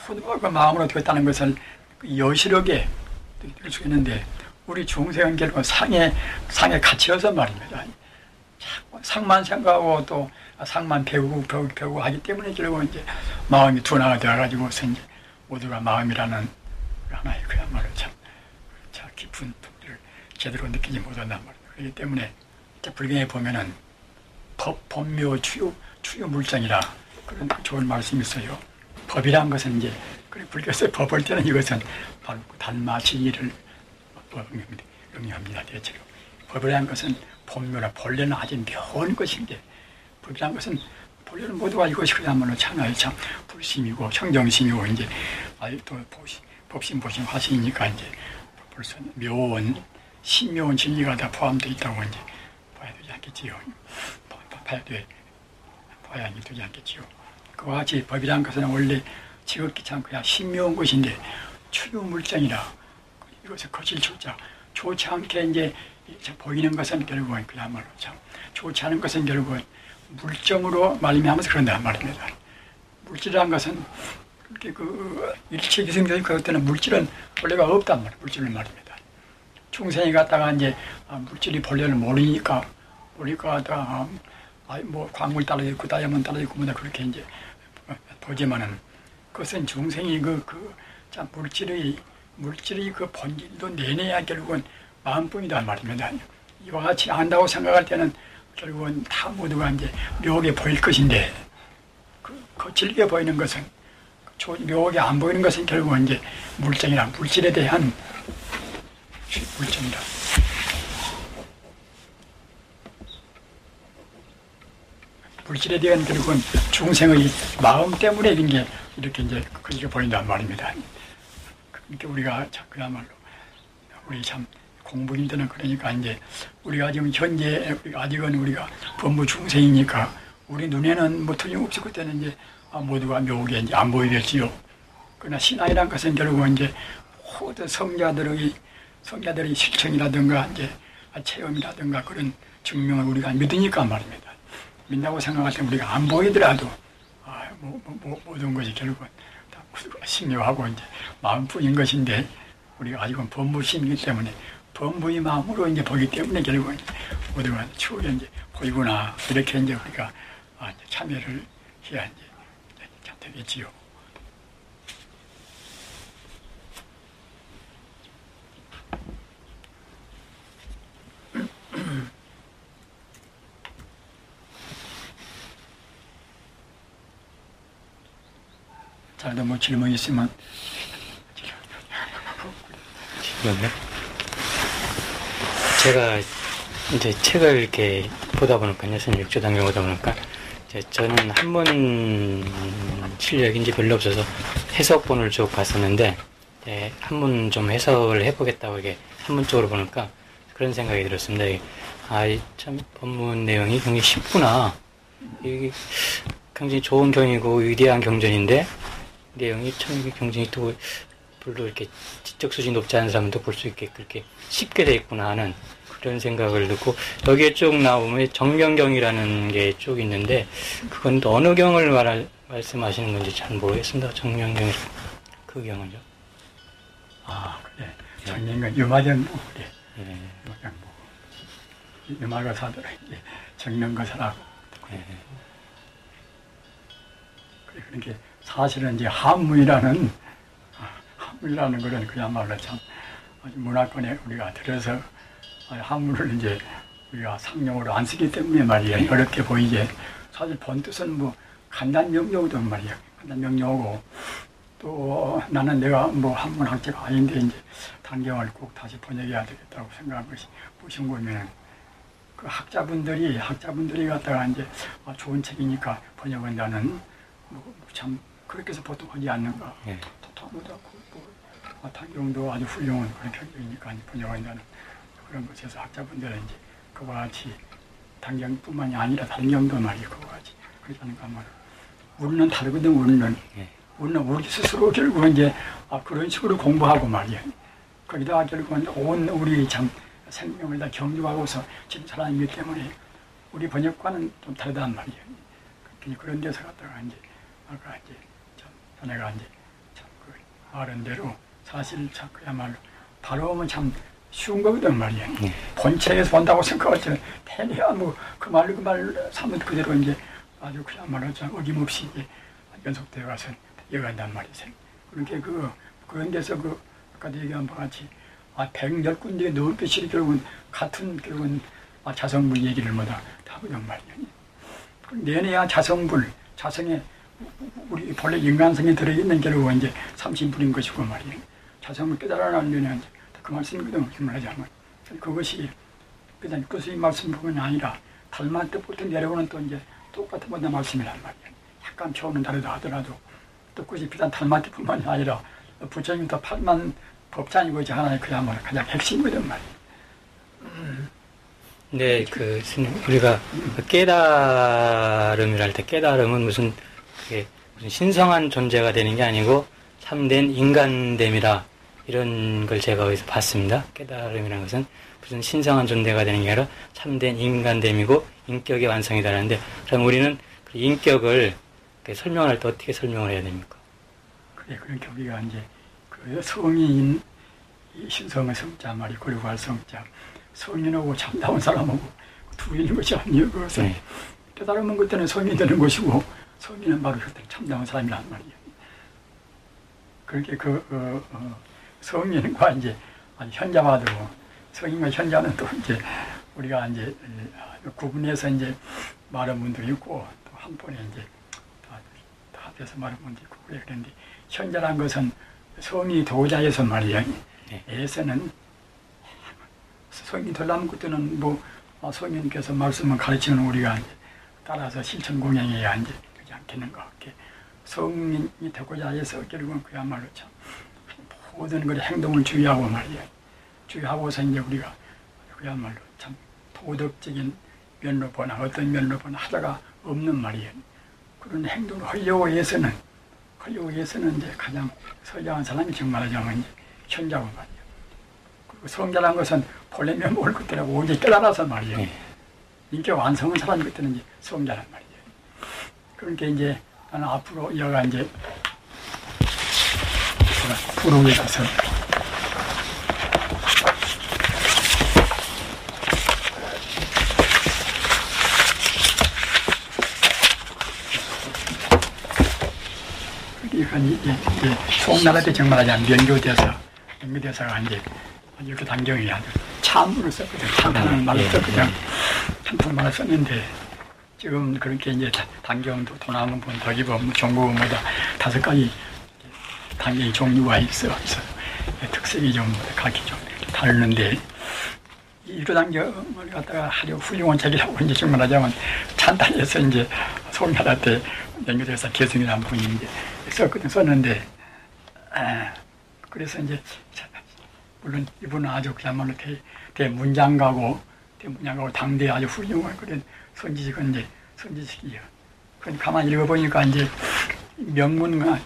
모두가 그 마음으로 되었다는 것을 여실하게 느낄 수 있는데 우리 중생은 결국 상에 갇혀서 말입니다. 상만 생각하고 또 상만 배우고 하기 때문에 결국 이제 마음이 둔화가 되어가지고서 이제 모두가 마음이라는 하나의 그야말로 참 깊은 품질을 제대로 느끼지 못한단 말이에요. 그렇기 때문에 불경에 보면은 법묘 추유 물정이라 그런 좋은 말씀이 있어요. 법이란 것은 이제 불교에서 법을 때는 이것은 바로 달마 진리를 의미합니다. 대체로 법이라는 것은 본묘라 본래는 아주 묘한 것인데 법이라는 것은 본래는 모두가 이것이 그야말로 참나의 참 불심이고 청정심이고 이제 또 법심 보심 화심이니까 이제 벌써 묘한 신묘한 진리가 다 포함되어 있다고 이제 봐야 되지 않겠지요. 봐야 되지 않겠지요. 그와 같이 법이라는 것은 원래 지극히 참 그냥 신묘한 것인데 추유물정이라 이것을 거칠 초자 좋지 않게 이제 보이는 것은 결국은 그야말로 참 좋지 않은 것은 결국은 물정으로 말미암아서 그런단 말입니다. 물질이라는 것은 그렇게 일체 기승적인 그것들은 물질은 본래가 없단 말이에요. 물질은 말입니다. 중생이 갖다가 이제 물질이 본래를 모르니까 다 뭐 광물 따라 있고 다이아몬드 따라 있고 뭐다 그렇게 이제 보지만은 그것은 중생이 참 물질의 그 본질도 내내야 결국은 마음뿐이란 말입니다. 이와 같이 안다고 생각할 때는 결국은 다 모두가 이제 묘하게 보일 것인데 거칠게 보이는 것은 묘하게 안 보이는 것은 결국은 이제 물정이라 물질에 대한 물정이라. 물질에 대한 결국은 중생의 마음 때문에 이런 게 이렇게 이제 그렇게 보인단 말입니다. 그러니까 우리가 그야말로 우리 참 공부 힘드는 그러니까 이제 우리가 지금 현재 아직은 우리가 범부 중생이니까 우리 눈에는 뭐 틀림없이 그때는 이제 모두가 묘하게 이제 안 보이겠지요. 그러나 신앙이란 것은 결국은 이제 모든 성자들의 실천이라든가 이제 체험이라든가 그런 증명을 우리가 믿으니까 말입니다. 믿는다고 생각할 때 우리가 안 보이더라도 모든 것이 결국은 다 신묘하고 이제 마음뿐인 것인데 우리가 아직은 범부심이기 때문에 범부의 마음으로 이제 보기 때문에 결국은 모두가 추후에 이제 보이구나 이렇게 이제 우리가 이제 참여를 해야 이제 참 되겠지요. 자, 뭐 질문 있으면. 질문요? 제가 이제 책을 이렇게 보다 보니까요, 선생님 육조 단경 보다 보니까, 이제 저는 한문 실력이 이제 별로 없어서 해석본을 쭉 봤었는데, 한문 좀 해석을 해보겠다고 이렇게 한문 쪽으로 보니까 그런 생각이 들었습니다. 참 본문 내용이 굉장히 쉽구나. 이게 굉장히 좋은 경이고 위대한 경전인데, 내용이 참 이게 굉장히 또 별로 이렇게 지적 수준이 높지 않은 사람도 볼 수 있게 그렇게 쉽게 돼 있구나 하는 그런 생각을 듣고, 여기에 쭉 나오면 정명경이라는 게 쭉 있는데 그건 또 어느 경을 말씀하시는 건지 잘 모르겠습니다. 정명경 그 경은요? 그래. 정명경 유마전부 그래. 네. 유마가 사더라 이제 정명거사라고. 네. 그래 그렇게 사실은 이제 한문이라는 것은 그야말로 참 아주 문화권에 우리가 들어서 한문을 이제 우리가 상용으로 안 쓰기 때문에 말이에요. 어렵게 보이게. 사실 본뜻은 뭐 간단 명료거든 말이에요. 간단 명료하고 또 나는 내가 뭐 한문 학자가 아닌데 이제 단경을 꼭 다시 번역해야 되겠다고 생각한 것이 무슨 거면은 그 학자분들이 갖다가 이제 좋은 책이니까 번역한다는 참 그렇게 해서 보통 하지 않는가. 네. 토토하고도 단경도 아주 훌륭한 그런 경력이니까 번역한다는 그런 것에서 학자분들은 이제 그와 같이 단경뿐만이 아니라 단경도 말이에요. 그와 같이 그렇지 않은가 말이에요. 우리는 다르거든. 우리는 우리 스스로 결국은 이제 그런 식으로 공부하고 말이에요. 거기다가 결국은 온 우리 참 생명을 다 경주하고서 지금 살아있기 때문에 우리 번역과는 좀 다르단 말이에요. 그런 데서 갔다가 이제 아까 이제 자네가 이제 참 그 말한 대로 사실 참 그야말로 바로 오면 참 쉬운 거거든 말이에요. 본책에서 본다고 생각할 때는 대리야 뭐 그 말 사면 그대로 이제 아주 그야말로 참 어김없이 이제 연속되어 가서 이어간단 말이죠. 그렇게 그런 데서 아까도 얘기한 바와 같이 110군데 넘게 실 결국은 같은 결국은 자성불 얘기를 뭐다 하거든 말이에요. 내내야 자성에 우리 본래 인간성이 들어있는 결국은 이제 삼신불인 것이고 말이에요. 자성을 깨달아내면 그 말씀이거든 말하자면 그것이 그냥 교수님 말씀뿐만이 아니라 달마 때부터 내려오는 또 이제 똑같은 번째 말씀이란 말이에요. 약간 표현은 다르다 하더라도 뜻것이 비단 달마 때뿐만이 아니라 부처님 또 8만 법찬이고 이제 하나의 그야말로 가장 핵심이거든 말이에요. 네, 우리가 깨달음이랄 때 깨달음은 무슨 신성한 존재가 되는 게 아니고 참된 인간됨이라 이런 걸 제가 어디서 봤습니다. 깨달음이라는 것은 무슨 신성한 존재가 되는 게 아니라 참된 인간됨이고 인격의 완성이다라는데, 그럼 우리는 그 인격을 설명할 때 어떻게 설명을 해야 됩니까? 그래, 그러니까 우리가 이제 그 성인 신성의 성자 말이 그리고 할 성자 성인하고 참다운 사람하고 두 개인 것이 아니에요. 그것은 깨달으면 그때는 성인이 되는 것이고 성인은 바로 그때 참다운 사람이란 말이에요. 그렇게 성인과 이제 현자와도 성인과 현자는 또 이제 우리가 이제 구분해서 이제 말하는 분도 있고 또 한 번에 이제 다 돼서 말하는 분도 있고 그런데 현자란 것은 성이 도자에서 말이에요. 에서는 성인이 되려면 그때는 성인께서 말씀을 가르치는 우리가 이제 따라서 실천 공양해야 이제 그렇지 않겠는가. 성인이 되고자 해서 결국은 그야말로 참 모든 그 행동을 주의하고 말이에요. 주의하고서 이제 우리가 그야말로 참 도덕적인 면로 보나 어떤 면로 보나 하다가 없는 말이에요. 그런 행동을 하려고 해서는 이제 가장 선량한 사람이 정말 말하자면 이제 현자고 말이에요. 그리고 성자라는 것은 본래 면목을 그때라고 오직 깨달아서 말이에요. 인격 완성한 사람이 그때는 이제 성자란 말이에요. 그러니까 이제 나는 앞으로 여가 이제 부록에 가서 이제 송나라 때 정말 하자면 명교대사가 이제 이렇게 단경이 아주 참으로 썼거든. 찬탄하는 말을 썼거든. 찬탄한 말을 썼는데 지금 그렇게 이제 단경도 도남은 덕이범, 종국음보다 5가지 단경이 종류가 있어. 특색이 좀 각기 좀 다르는데 일조단경을 갖다가 아주 훌륭한 책이라고 이제 정말 하자면 찬탄에서 이제 송나라 때 명교대사 계승이라는 분이 이제 썼는데 그래서 이제 물론 이분은 아주 그야말로 대문장가고 당대에 아주 훌륭한 그런 선지식이에요. 그건 가만히 읽어보니까 이제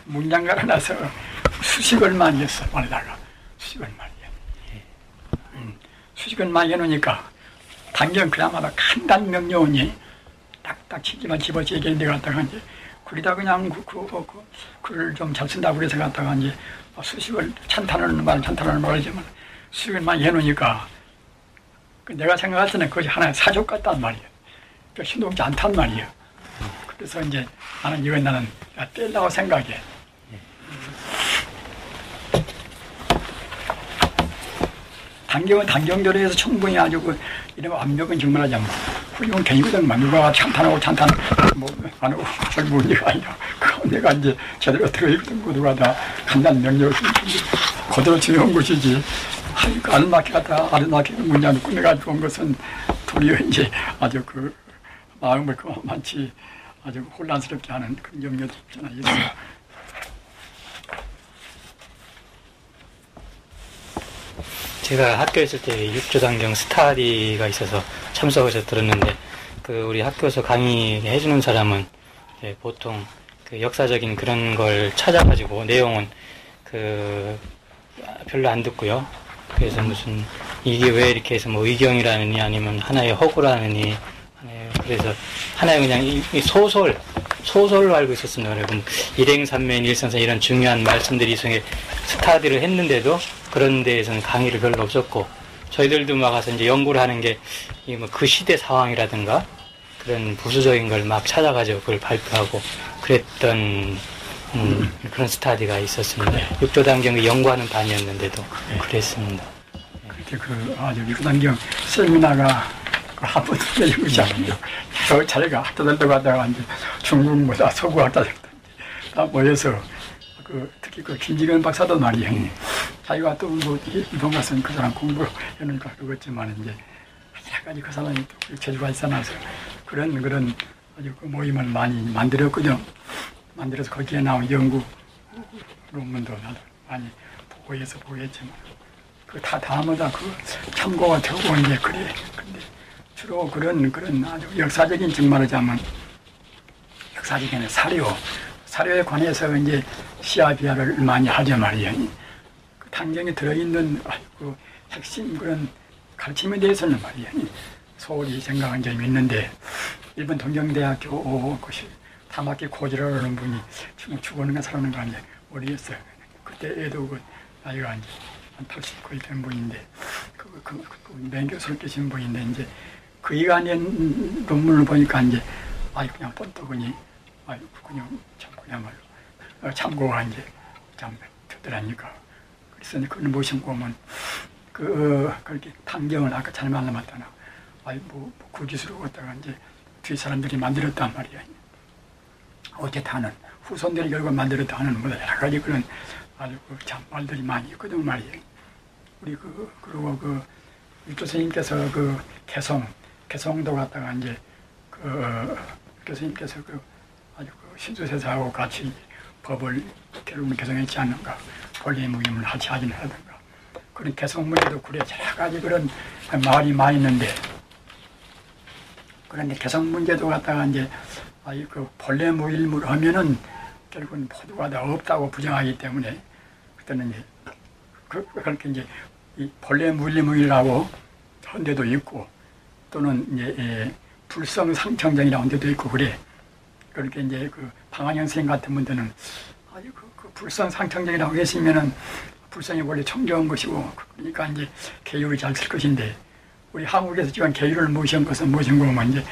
문장가라 나서 수식을 많이 했어, 말에다가. 수식을 많이 해. 수식을 많이 해놓으니까 단경 그야말로 간단 명료하니 딱딱 치기만 집어서 얘기했는데 갖다가 이제 그러다 그냥 글을 좀 잘 쓴다고 그래서 갖다가 이제 수식을 찬탄하는 말이지만 수식을 많이 해놓으니까 내가 생각할 때는 그것이 하나의 사족 같단 말이에요. 신동치 않단 말이에요. 그래서 이제 나는 떼려고 생각해. 단경은 단경대로 해서 충분히 아주 이런 완벽은 정말 하자면 훌륭한 개이거든만 누가 찬탄하고 안 하고 별 문제가 아니라 그 내가 이제 제대로 들어있거든. 누가 다 간단 명령을 그대로 중요한 것이지. 아름답게 갖다 아름답게 문장을 꾸며가지고 온 것은 도리어 이제 아주 마음을 그만치 아주 혼란스럽게 하는 그런 염려도 있잖아요. 제가 학교에 있을 때 육조단경 스타디가 있어서 참석해서 들었는데 우리 학교에서 강의해주는 사람은 보통 역사적인 그런 걸 찾아가지고 내용은 별로 안 듣고요. 그래서 무슨 이게 왜 이렇게 해서 뭐 의경이라느니 아니면 하나의 허구라느니 그래서 하나의 그냥 이 소설로 알고 있었습니다. 그리고 일행산면 일선사 이런 중요한 말씀들이 이성에 스타디를 했는데도 그런 데에서는 강의를 별로 없었고 저희들도 막 가서 이제 연구를 하는 게 그 시대 상황이라든가 그런 부수적인 걸 막 찾아가지고 그걸 발표하고 그랬던 그런 스타디가 있었습니다. 육조단경을 연구하는 반이었는데도 그랬습니다. 그렇게 아주 육조단경 세미나가 한 번도 열리지 않는데 자기가 학자들도 가다가 이제 중국보다 서구 학자들 다 모여서 특히 김지근 박사도 말이에요. 자기가 또 일본 갔으니 그 사람 공부해놓으니까 그렇겠지만 이제 여러 가지 그 사람이 또 재주가 있어놔서 그런 아주 모임을 많이 만들었거든요. 만들어서 거기에 나온 연구 논문도 나도 많이 보고했지만 다음마다 참고가 되고 이제 그래. 근데 주로 그런 아주 역사적인 정말하자면 역사적인 사료에 관해서 이제 시아비아를 많이 하죠 말이에요. 단경에 들어있는 핵심 그런 가르침에 대해서는 말이에요. 소홀히 생각한 점이 있는데 일본 동경대학교 타마키 고지라라는 분이 죽었는가 살았는가 이제 모르겠어요. 그때에도 나이가 이제 한 80 거의 된 분인데 맹교스럽게 신 분인데 이제 그이가 낸 논문을 보니까 이제 그냥 뻔떠그니 그냥 그야말로 참고가 이제 참 되더라니까. 그래서 이제 그걸 모시고 오면 그렇게 단경을 아까 잘 말씀하셨잖아. 구지스러웠다가 이제 뒤 사람들이 만들었단 말이야. 어쨌든 하는 후손들이 결국 만들었다 하는 뭐 여러 가지 그런 아주 참 말들이 많이 있거든 말이에요. 우리 그리고 육조스님께서 개성도 갖다가 이제 교수님께서 아주 신수세사하고 같이 법을 결국은 개성했지 않는가, 본래무임을 같이 하긴 하던가 그런 개성문제도 그래 여러 가지 그런 말이 많이 있는데 그런데 개성문제도 갖다가 이제 본래무일물 하면은 결국은 모두가 다 없다고 부정하기 때문에 그때는 이제 그렇게 이제 이 본래무일이라고 한 데도 있고 또는 이제 불성상청정이라고 한 데도 있고 그래. 그렇게 이제 방한영 선생님 같은 분들은 아주 불성상청정이라고 했으면은 불성이 원래 청정한 것이고 그러니까 이제 계율이 잘 쓸 것인데 우리 한국에서 지금 계율을 모신 것은 무엇인 거면 이제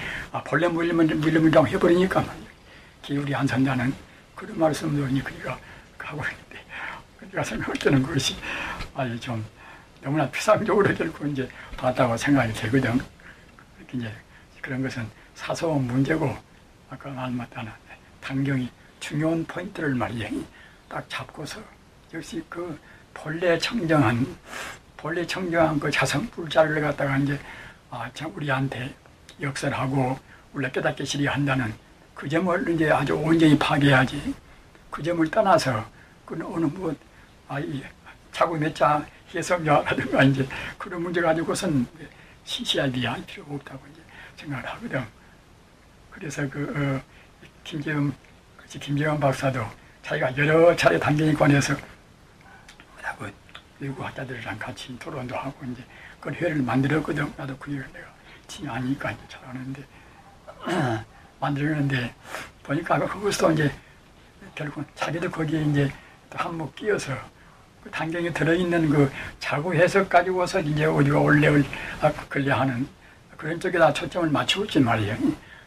본래무일이라고 해버리니까 계율이 안 선다는 그런 말씀도 그러니까 하고 있는데, 내가 생각할 때는 그것이 아주 좀 너무나 피상적으로 결국 이제 봤다고 생각이 되거든. 그렇게 이제 그런 것은 사소한 문제고, 아까 말했다는 단경이 중요한 포인트를 말이야 딱 잡고서 역시 그 본래 청정한 그 자성 불자를 갖다가 이제 참 우리한테 역설하고 우리가 깨닫게 시리한다는 그 점을 이제 아주 온전히 파괴해야지. 그 점을 떠나서 그 어느 자구 몇 자 해석자라든가 이제 그런 문제 가지고선 시시하게 할 필요가 없다고 이제 생각을 하거든. 그래서 김재원 박사도 자기가 여러 차례 단경에 관해서 외국 학자들이랑 같이 토론도 하고 이제 그런 회를 만들었거든. 나도 그 얘기를 내가 아니까 이제 잘 아는데 만들었는데 보니까 그것도 이제 결국 자기도 거기에 이제 또 한몫 끼어서 그 단경에 들어있는 그 자구 해석 가지고서 이제 우리가 원래를 걸려하는 그런 쪽에다 초점을 맞추고 있지 말이에요.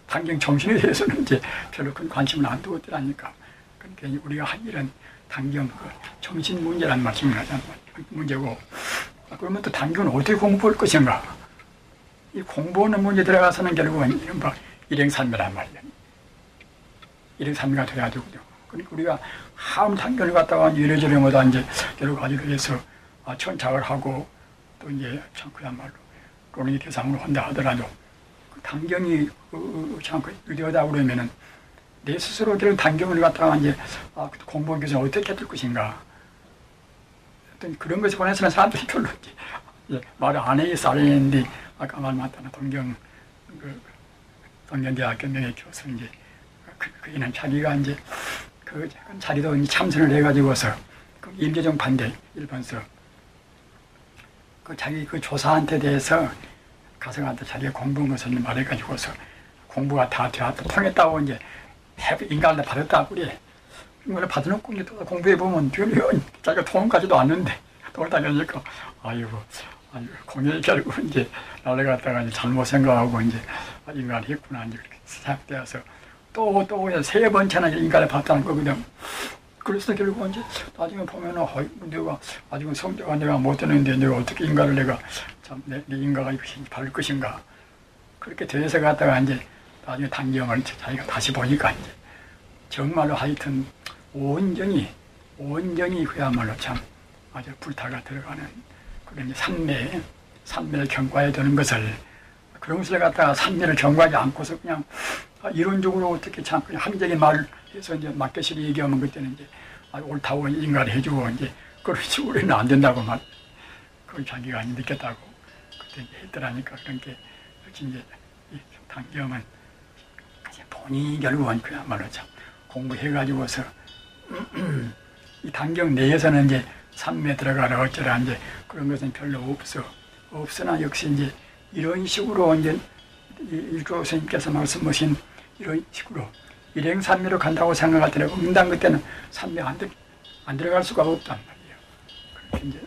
단경 정신에 대해서는 이제 별로 큰 관심을 안 두고 있더라니까. 그러니까 우리가 한 일은 단경 그 정신 문제란 말씀을 하잖아요. 문제고. 그러면 또 단경은 어떻게 공부할 것인가? 이 공부하는 문제 들어가서는 결국은 이른바 일행산매란 말이에요. 일행산매가 돼가지고. 그러니까 우리가 한 단경을 갖다가 이래저래 뭐다 이제 여러 가지로 해서 천착을 하고 또 이제 참 그야말로 그런 대상으로 한다 하더라도 그 단경이 참 의료하다 그러면은 내 스스로 그런 단경을 갖다가 이제 공부하기 위해서 어떻게 될 것인가. 어떤 그런 것에 관해서는 사람들이 별로 이제 말을 안 해서 안 했는데 아까 말 맞다나 동경대학교 명예교수 이제 그이는 자기가 이제 자기도 이제 참선을 해가지고서 그 임재정 반대 일본서 자기 그 조사한테 대해서 가서한테 자기가 공부한 것을 말해가지고서 공부가 다 되었다 통했다고 이제 인간을 받았다고 그래. 이걸 받아놓고 이제 또 공부해보면 자기가 통까지도 않는데 통을 다니니까 아이고 공연이 결국 이제 나를 갖다가 이제 잘못 생각하고 이제 인간이 했구나 이제 그렇게 생각되어서 또 세 번째나 인간을 봤다는 거거든. 그래서 결국 이제 나중에 보면은 내가 나중에 성자가 내가 못 되는데 내가 어떻게 인간을 내가 참 내 인가가 바를 것인가 그렇게 돼서 갔다가 이제 나중에 단경을 자기가 다시 보니까 이제 정말로 하여튼 온전히 그야말로 참 아주 불타가 들어가는 그런 산매를 경과해야 되는 것을 그런 것을 갖다가 산매를 경과하지 않고서 그냥 이론적으로 어떻게 참 그냥 합리적인 말을 해서 이제 맡겨시리 얘기하면 그때는 이제 옳다고 인가를 해주고 이제 그런 식으로는 안 된다고 말 그걸 자기가 느꼈다고 그때 했더라니까 그러니까 이제 이 단경은 본인이 결국은 그야말로 참 공부해가지고서 이 단경 내에서는 이제 산매에 들어가라 어쩌라 이제 그런 것은 별로 없으나 역시 이제 이런 식으로 이제 일조 스님께서 말씀하신 이런 식으로 일행산매로 간다고 생각할 때는 응당 그때는 산매 안 들어갈 수가 없단 말이에요. 그렇게 이제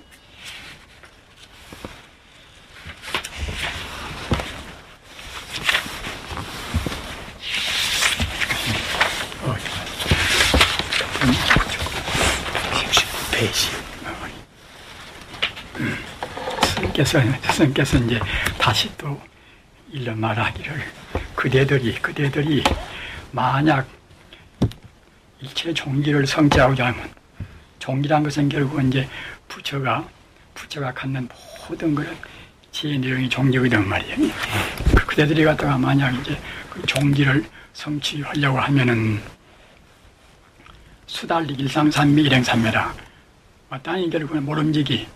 스님께서 이제 다시 또 일러 말하기를 그대들이 만약 일체 종기를 성취하고자 하면 종기란 것은 결국은 이제 부처가 갖는 모든 그런 지혜 내용이 종기거든 말이에요. 그대들이 갖다가 만약 이제 그 종기를 성취하려고 하면은 수달리 일상산미 일행산매라. 마땅히 결국은 모름지기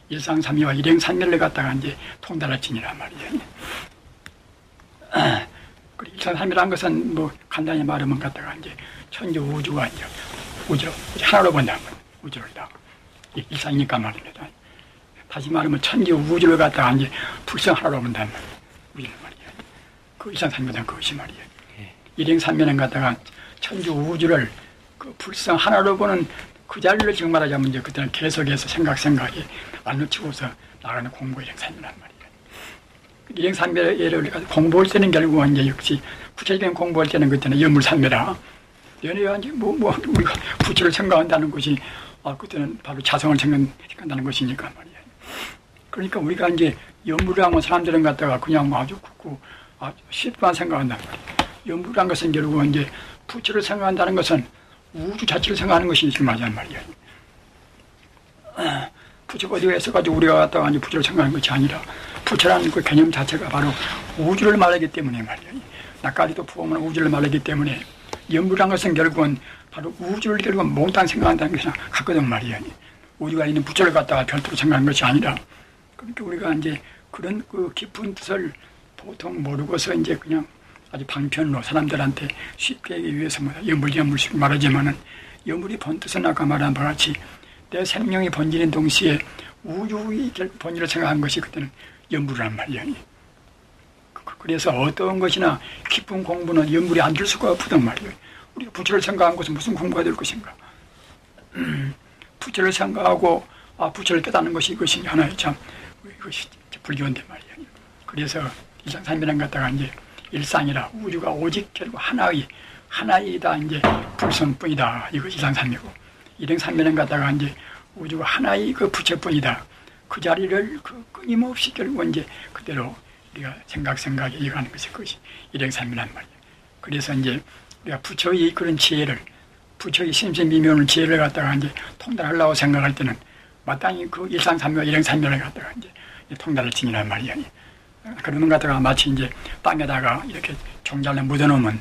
일상산미와 일행산매를 갖다가 이제 통달할 진이란 말이에요. 그 일상산미란 것은 뭐 간단히 말하면 갖다가 이제 천지 우주가 이제 우주로 하나로 본다는 거예요. 우주를 다 일상이니까 말입니다. 다시 말하면 천지 우주를 갖다가 이제 불성 하나로 본다는 말이에요. 우주를 말이에요. 그 일상산미는 그것이 말이에요. 일행산매는 갖다가 천지 우주를 그 불성 하나로 보는 그 자리를 지금 말하자면 이제 그때는 계속해서 생각에 안 놓치고서 나가는 공부 일행산매란 말이에요. 일행산매를 공부할 때는 결국은 이제 역시 구체적인 공부할 때는 그때는 여물산매라. 내내야 이제 우리가 부처를 생각한다는 것이 그때는 바로 자성을 생각한다는 것이니까 말이야. 그러니까 우리가 이제 연불을 하면 사람들은 갖다가 그냥 아주 굳고 아주 쉽게만 생각한단 말이야. 연불한 것은 결국은 이제 부처를 생각한다는 것은 우주 자체를 생각하는 것이 중요하단 말이야. 부처가 어디가 있어가지고 우리가 갖다가 이제 부처를 생각하는 것이 아니라 부처라는 그 개념 자체가 바로 우주를 말하기 때문에 말이야. 나까지도 부어면 우주를 말하기 때문에 연불한 것은 결국은 바로 우주를 결국은 몽땅 생각한다는 것이 같거든 말이야. 우리가 있는 부처를 갖다가 별도로 생각하는 것이 아니라 그러니까 우리가 이제 그런 그 깊은 뜻을 보통 모르고서 이제 그냥 아주 방편으로 사람들한테 쉽게 하기 위해서 연불식 말하지만은 연불이 본 뜻은 아까 말한 바와 같이 내 생명이 번지는 동시에 우주의 본질을 생각하는 것이 그때는 연불이란 말이야. 그래서 어떤 것이나 깊은 공부는 연불이 안 될 수가 없단 말이에요. 우리가 부처를 생각한 것은 무슨 공부가 될 것인가? 부처를 생각하고 부처를 깨닫는 것이 이것이 하나의 참 이것이 불교인데 말이에요. 그래서 일상삼미란 갖다가 이제 일상이라 우주가 오직 결국 하나이다 이제 불성뿐이다 이것이 일상삼미고 일행삼미란 갖다가 이제 우주가 하나의 그 부처뿐이다 그 자리를 끊임없이 결국 이제 그대로 우리가 생각에 이어가는 것이 그것이 일행삼미란 말이에요. 그래서 이제 우리가 부처의 그런 지혜를 부처의 심심미묘한 지혜를 갖다가 이제 통달하려고 생각할 때는 마땅히 그 일상삼미와 일행삼미를 갖다가 이제 통달을 지니란 말이야. 그러는 갖다가 마치 이제 땅에다가 이렇게 종자를 묻어놓으면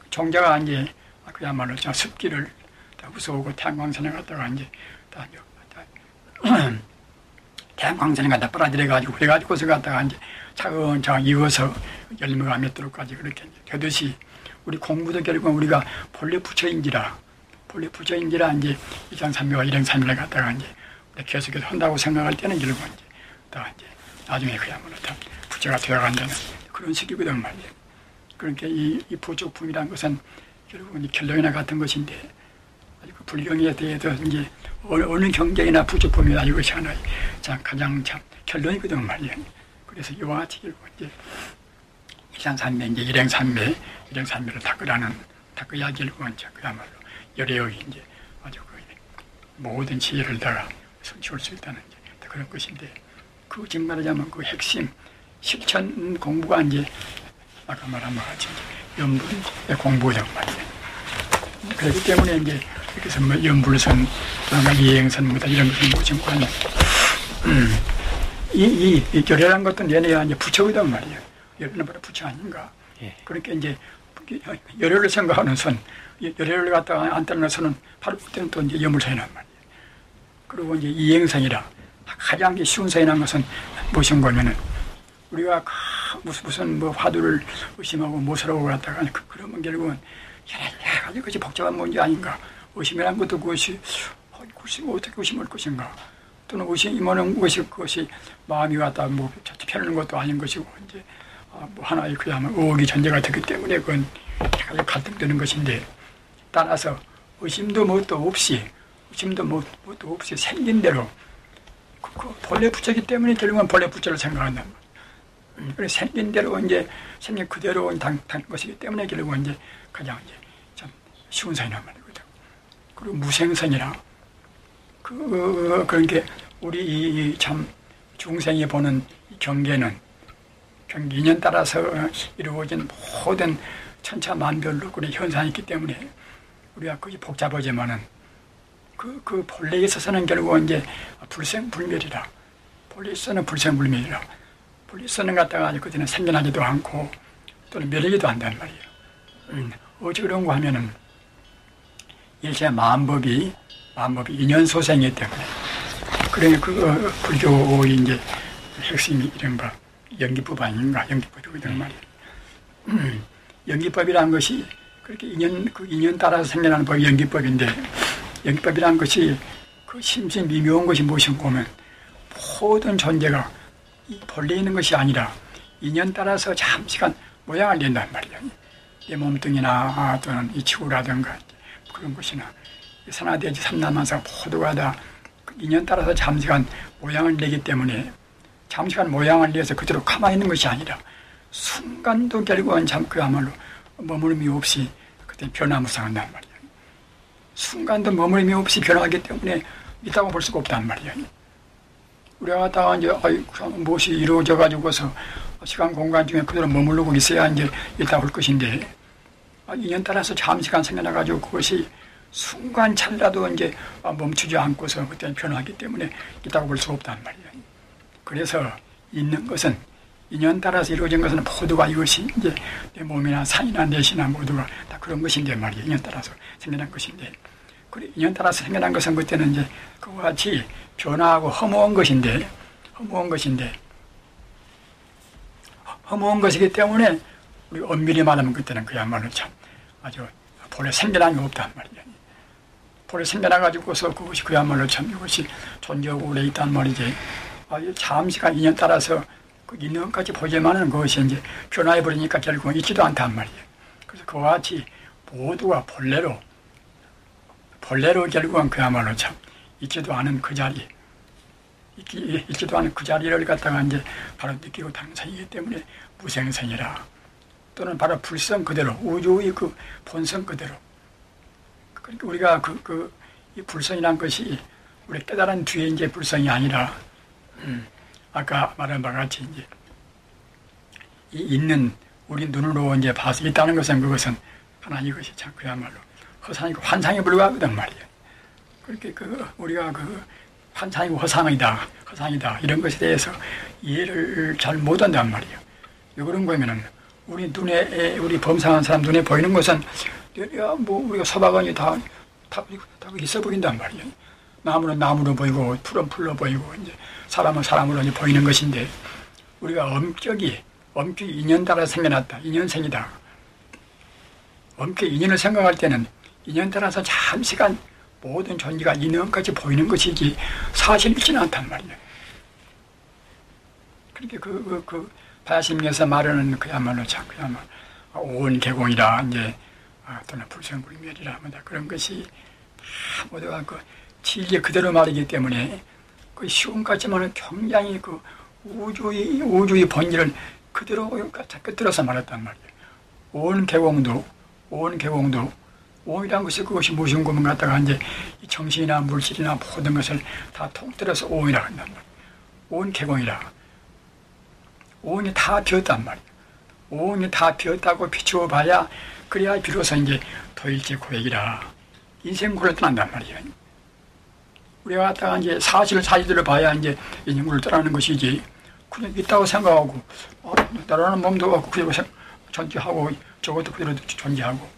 종자가 이제 그야말로 습기를 다 부숴오고 태양광선에 갖다가 이제 다 태양광선에 갖다 빨아들여가지고 그래가지고서 갖다가 이제 차근차근 이어서 열매가 맺도록까지 그렇게 되듯이 우리 공부도 결국은 우리가 본래 부처인지라 이제 일상삼미와 일행삼미를 갖다가 이제 계속해서 한다고 생각할 때는 결국은 이제 다 이제 나중에 그야말로 다 부처가 되어간다는 그런 식이거든 말이에요. 그러니까 이 부처품이라는 것은 결국은 결론이나 같은 것인데 아주 그 불경에 대해서 이제 어느 경쟁이나 부처품이나 이것이 하나의 가장 참 결론이거든 말이에요. 그래서 이와 같이 결국 이제 일상삼매 이제 일행삼매를 닦아야 결국은 이제 그야말로 열애의 이제 아주 그 모든 지혜를 다가 성취할 수 있다는 이제 그런 것인데. 그 즉 말하자면 그 핵심 실천 공부가 이제 아까 말한 것 같이 연불의 공부죠 말이에요. 그렇기 때문에 이제 그래서 뭐 연불선, 이행선 뭐다 이런 것을 모시고 하는 이 열애라는 것도 얘네가 이제 부처거든 말이에요. 열애는 바로 부처 아닌가. 그러니까 이제 열애를 생각하는 선, 열애를 갖다가 안 따르는 선은 바로 그때는 또 이제 연불선이란 말이에요. 그리고 이제 이행선이라. 가장 쉬운 사인한 것은 무엇인 거면은 우리가 무슨 뭐 화두를 의심하고 모서라고 갔다가 그러면 결국은 여러 가지 것이 복잡한 문제 아닌가. 의심이라는 것도 그것이 어떻게 의심할 것인가. 또는 의심하는 것이 그것이 마음이 왔다 뭐 펴는 것도 아닌 것이고 이제 뭐 하나의 그야말로 의혹이 전제가 되기 때문에 그건 아주 갈등되는 것인데 따라서 의심도 뭣도 없이 생긴 대로 그 본래 부처이기 때문에 결국은 본래 부처를 생각한단 말이에요. 그래서 생긴 대로 이제 생긴 그대로 단 것이기 때문에 결국은 이제 가장 이제 참 쉬운 선이란 말이거든. 그리고 무생선이라 그런 게 우리 참 중생이 보는 경계는 인연 따라서 이루어진 모든 천차만별로 그런 현상이 있기 때문에 우리가 그게 복잡하지만은 그 본래에 있어서는 결국은 이제 불생불멸이라. 본래 있어서는 불생불멸이라. 본래 있어서는 갖다가 그때는 생겨나지도 않고 또는 멸하지도 않단 말이에요. 어찌 그런가 하면은 일체 만법이 인연소생이기 때문에 그러니 그 불교의 이제 핵심이 이른바 연기법 아닌가. 연기법이거든 말이에요. 연기법이라는 것이 그렇게 인연 따라서 생겨나는 법이 연기법인데 연기법이라는 것이 그 심미묘한 것이 무엇인가 하면 모든 존재가 본래 있는 것이 아니라 인연 따라서 잠시간 모양을 낸단 말이야. 내 몸뚱이나 또는 이 지구라든가 그런 것이나 산하대지 삼남한상 모두가 다 인연 따라서 잠시간 모양을 내기 때문에 잠시간 모양을 내서 그대로 가만히 있는 것이 아니라 순간도 결국은 참 그야말로 머무름이 없이 변화무쌍한단 말이에요. 순간도 머무림이 없이 변화하기 때문에 있다고 볼 수가 없단 말이에요. 우리가 갖다가 이제 무엇이 이루어져 가지고서 시간 공간 중에 그대로 머무르고 있어야 이제 있다고 할 것인데, 인연 따라서 잠시간 생겨나 가지고 그것이 순간 찰나도 이제 멈추지 않고서 그때 변화하기 때문에 있다고 볼 수가 없단 말이에요. 그래서 있는 것은 인연 따라서 이루어진 것은 모두가 이것이 이제 내 몸이나 산이나 내시나 모두가 다 그런 것인데 말이에요. 인연 따라서 생겨난 것인데, 그래 인연 따라서 생겨난 것은 그때는 이제 그와 같이 변화하고 허무한 것인데 허무한 것이기 때문에 우리 엄밀히 말하면 그때는 그야말로 참 아주 본래 생겨난 게 없단 말이에요. 본래 생겨나가지고서 그것이 그야말로 참 이것이 존재하고 오래 있단 말이지. 잠시간 인연 따라서 그 있는 것까지 보지만은 그것이 이제 변화해버리니까 결국은 있지도 않단 말이에요. 그래서 그와 같이 모두가 본래로 결국은 그야말로 참 있지도 않은 그 자리, 있지도 않은 그 자리를 갖다가 이제 바로 느끼고 당사이기 때문에 무생생이라, 또는 바로 불성 그대로, 우주의 그 본성 그대로. 그러니까 우리가 이 불성이란 것이 우리 깨달은 뒤에 이제 불성이 아니라, 아까 말한 바와 같이 이제 이 있는 우리 눈으로 이제 봐서 있다는 것은 그것은 하나 이것이 참 그야말로 허상이고 환상에 불과하거든 말이에요. 그렇게 우리가 환상이고 허상이다 이런 것에 대해서 이해를 잘 못한단 말이에요. 왜 그런 거면은 우리 눈에 우리 범상한 사람 눈에 보이는 것은 우리가 서박하니 다 있어 보인단 말이에요. 나무는 나무로 보이고 풀은 풀로 보이고 이제 사람은 사람으로 이제 보이는 것인데, 우리가 엄격히 인연 따라 생겨났다, 인연생이다. 엄격히 인연을 생각할 때는 인연 따라서 잠시간 모든 존재가 인연까지 보이는 것이지 사실이지는 않단 말이에요. 그렇게 바야심에서 말하는 그야말로 온 개공이라 이제 또는 불생불멸이라 그런 것이 모두가 진리 그대로 말이기 때문에 그 쉬운 같지만은 굉장히 우주의 본질을 그대로 끄트러서 말했단 말이에요. 온 개공도 오이란 것이 그것이 무슨 것만 갖다가 이제 이 정신이나 물질이나 모든 것을 다 통틀어서 오이라 한단 말이에요. 온 개공이라. 오온이 다 비었단 말이에요. 오온이 다 비었다고 비추어 봐야 그래야 비로소 이제 도일제 고액이라 인생고를 떠난단 말이에요. 우리가 갖다가 이제 사실대로 봐야 이제 인생고를 떠나는 것이지, 그냥 있다고 생각하고 나라는 몸도 없고 그대로 존재하고 저것도 그대로 존재하고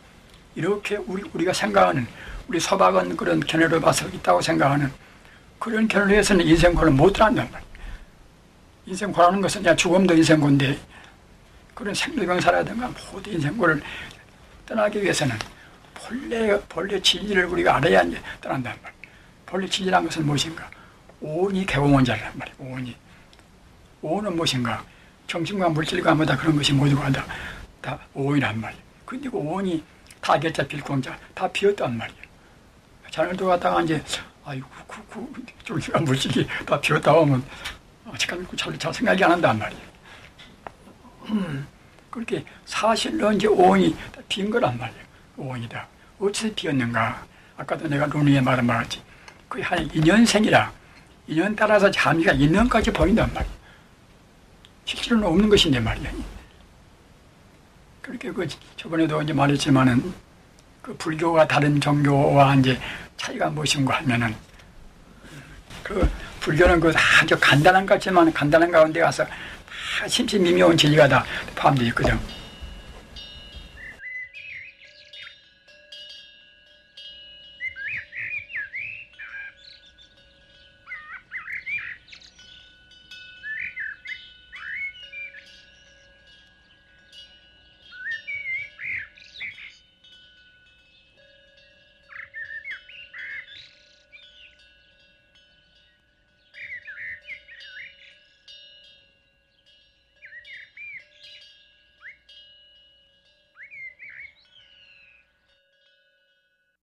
이렇게 우리가 생각하는, 우리 서박은 그런 견해로 봐서 있다고 생각하는 그런 견해로 해서는 인생고를 못 떠난단 말이에요. 인생고라는 것은 그냥 죽음도 인생고인데, 그런 생로병사라든가 모든 인생고를 떠나기 위해서는 본래 진리를 우리가 알아야 이제 떠난단 말이에요. 본래 진리란 것은 무엇인가? 오온이 개공원자란 말이에요. 오온은 무엇인가? 정신과 물질과 뭐다 그런 것이 모두가 다 오온이란 말이에요. 근데 그 오온이 타결자 빌공자 다 비었단 말이에요. 자녀도 갖다가 이제 정신과 물질이 다 비었다고 하면 잘 생각이 안 한단 말이에요. 그렇게 사실로 이제 오온이 빈 거란 말이에요. 오온이다. 어찌서 비었는가? 아까도 내가 논의에 말한 바와 같이 그게 한 인연생이라, 인연 따라서 자미가 인연까지 보인단 말이에요. 실제로는 없는 것인데 말이에요. 그렇게 저번에도 이제 말했지만은 불교가 다른 종교와 이제 차이가 무엇인가 하면은 불교는 아주 간단한 것 같지만 간단한 가운데 가서 다 심시 미묘한 진리가 다 포함되어 있거든.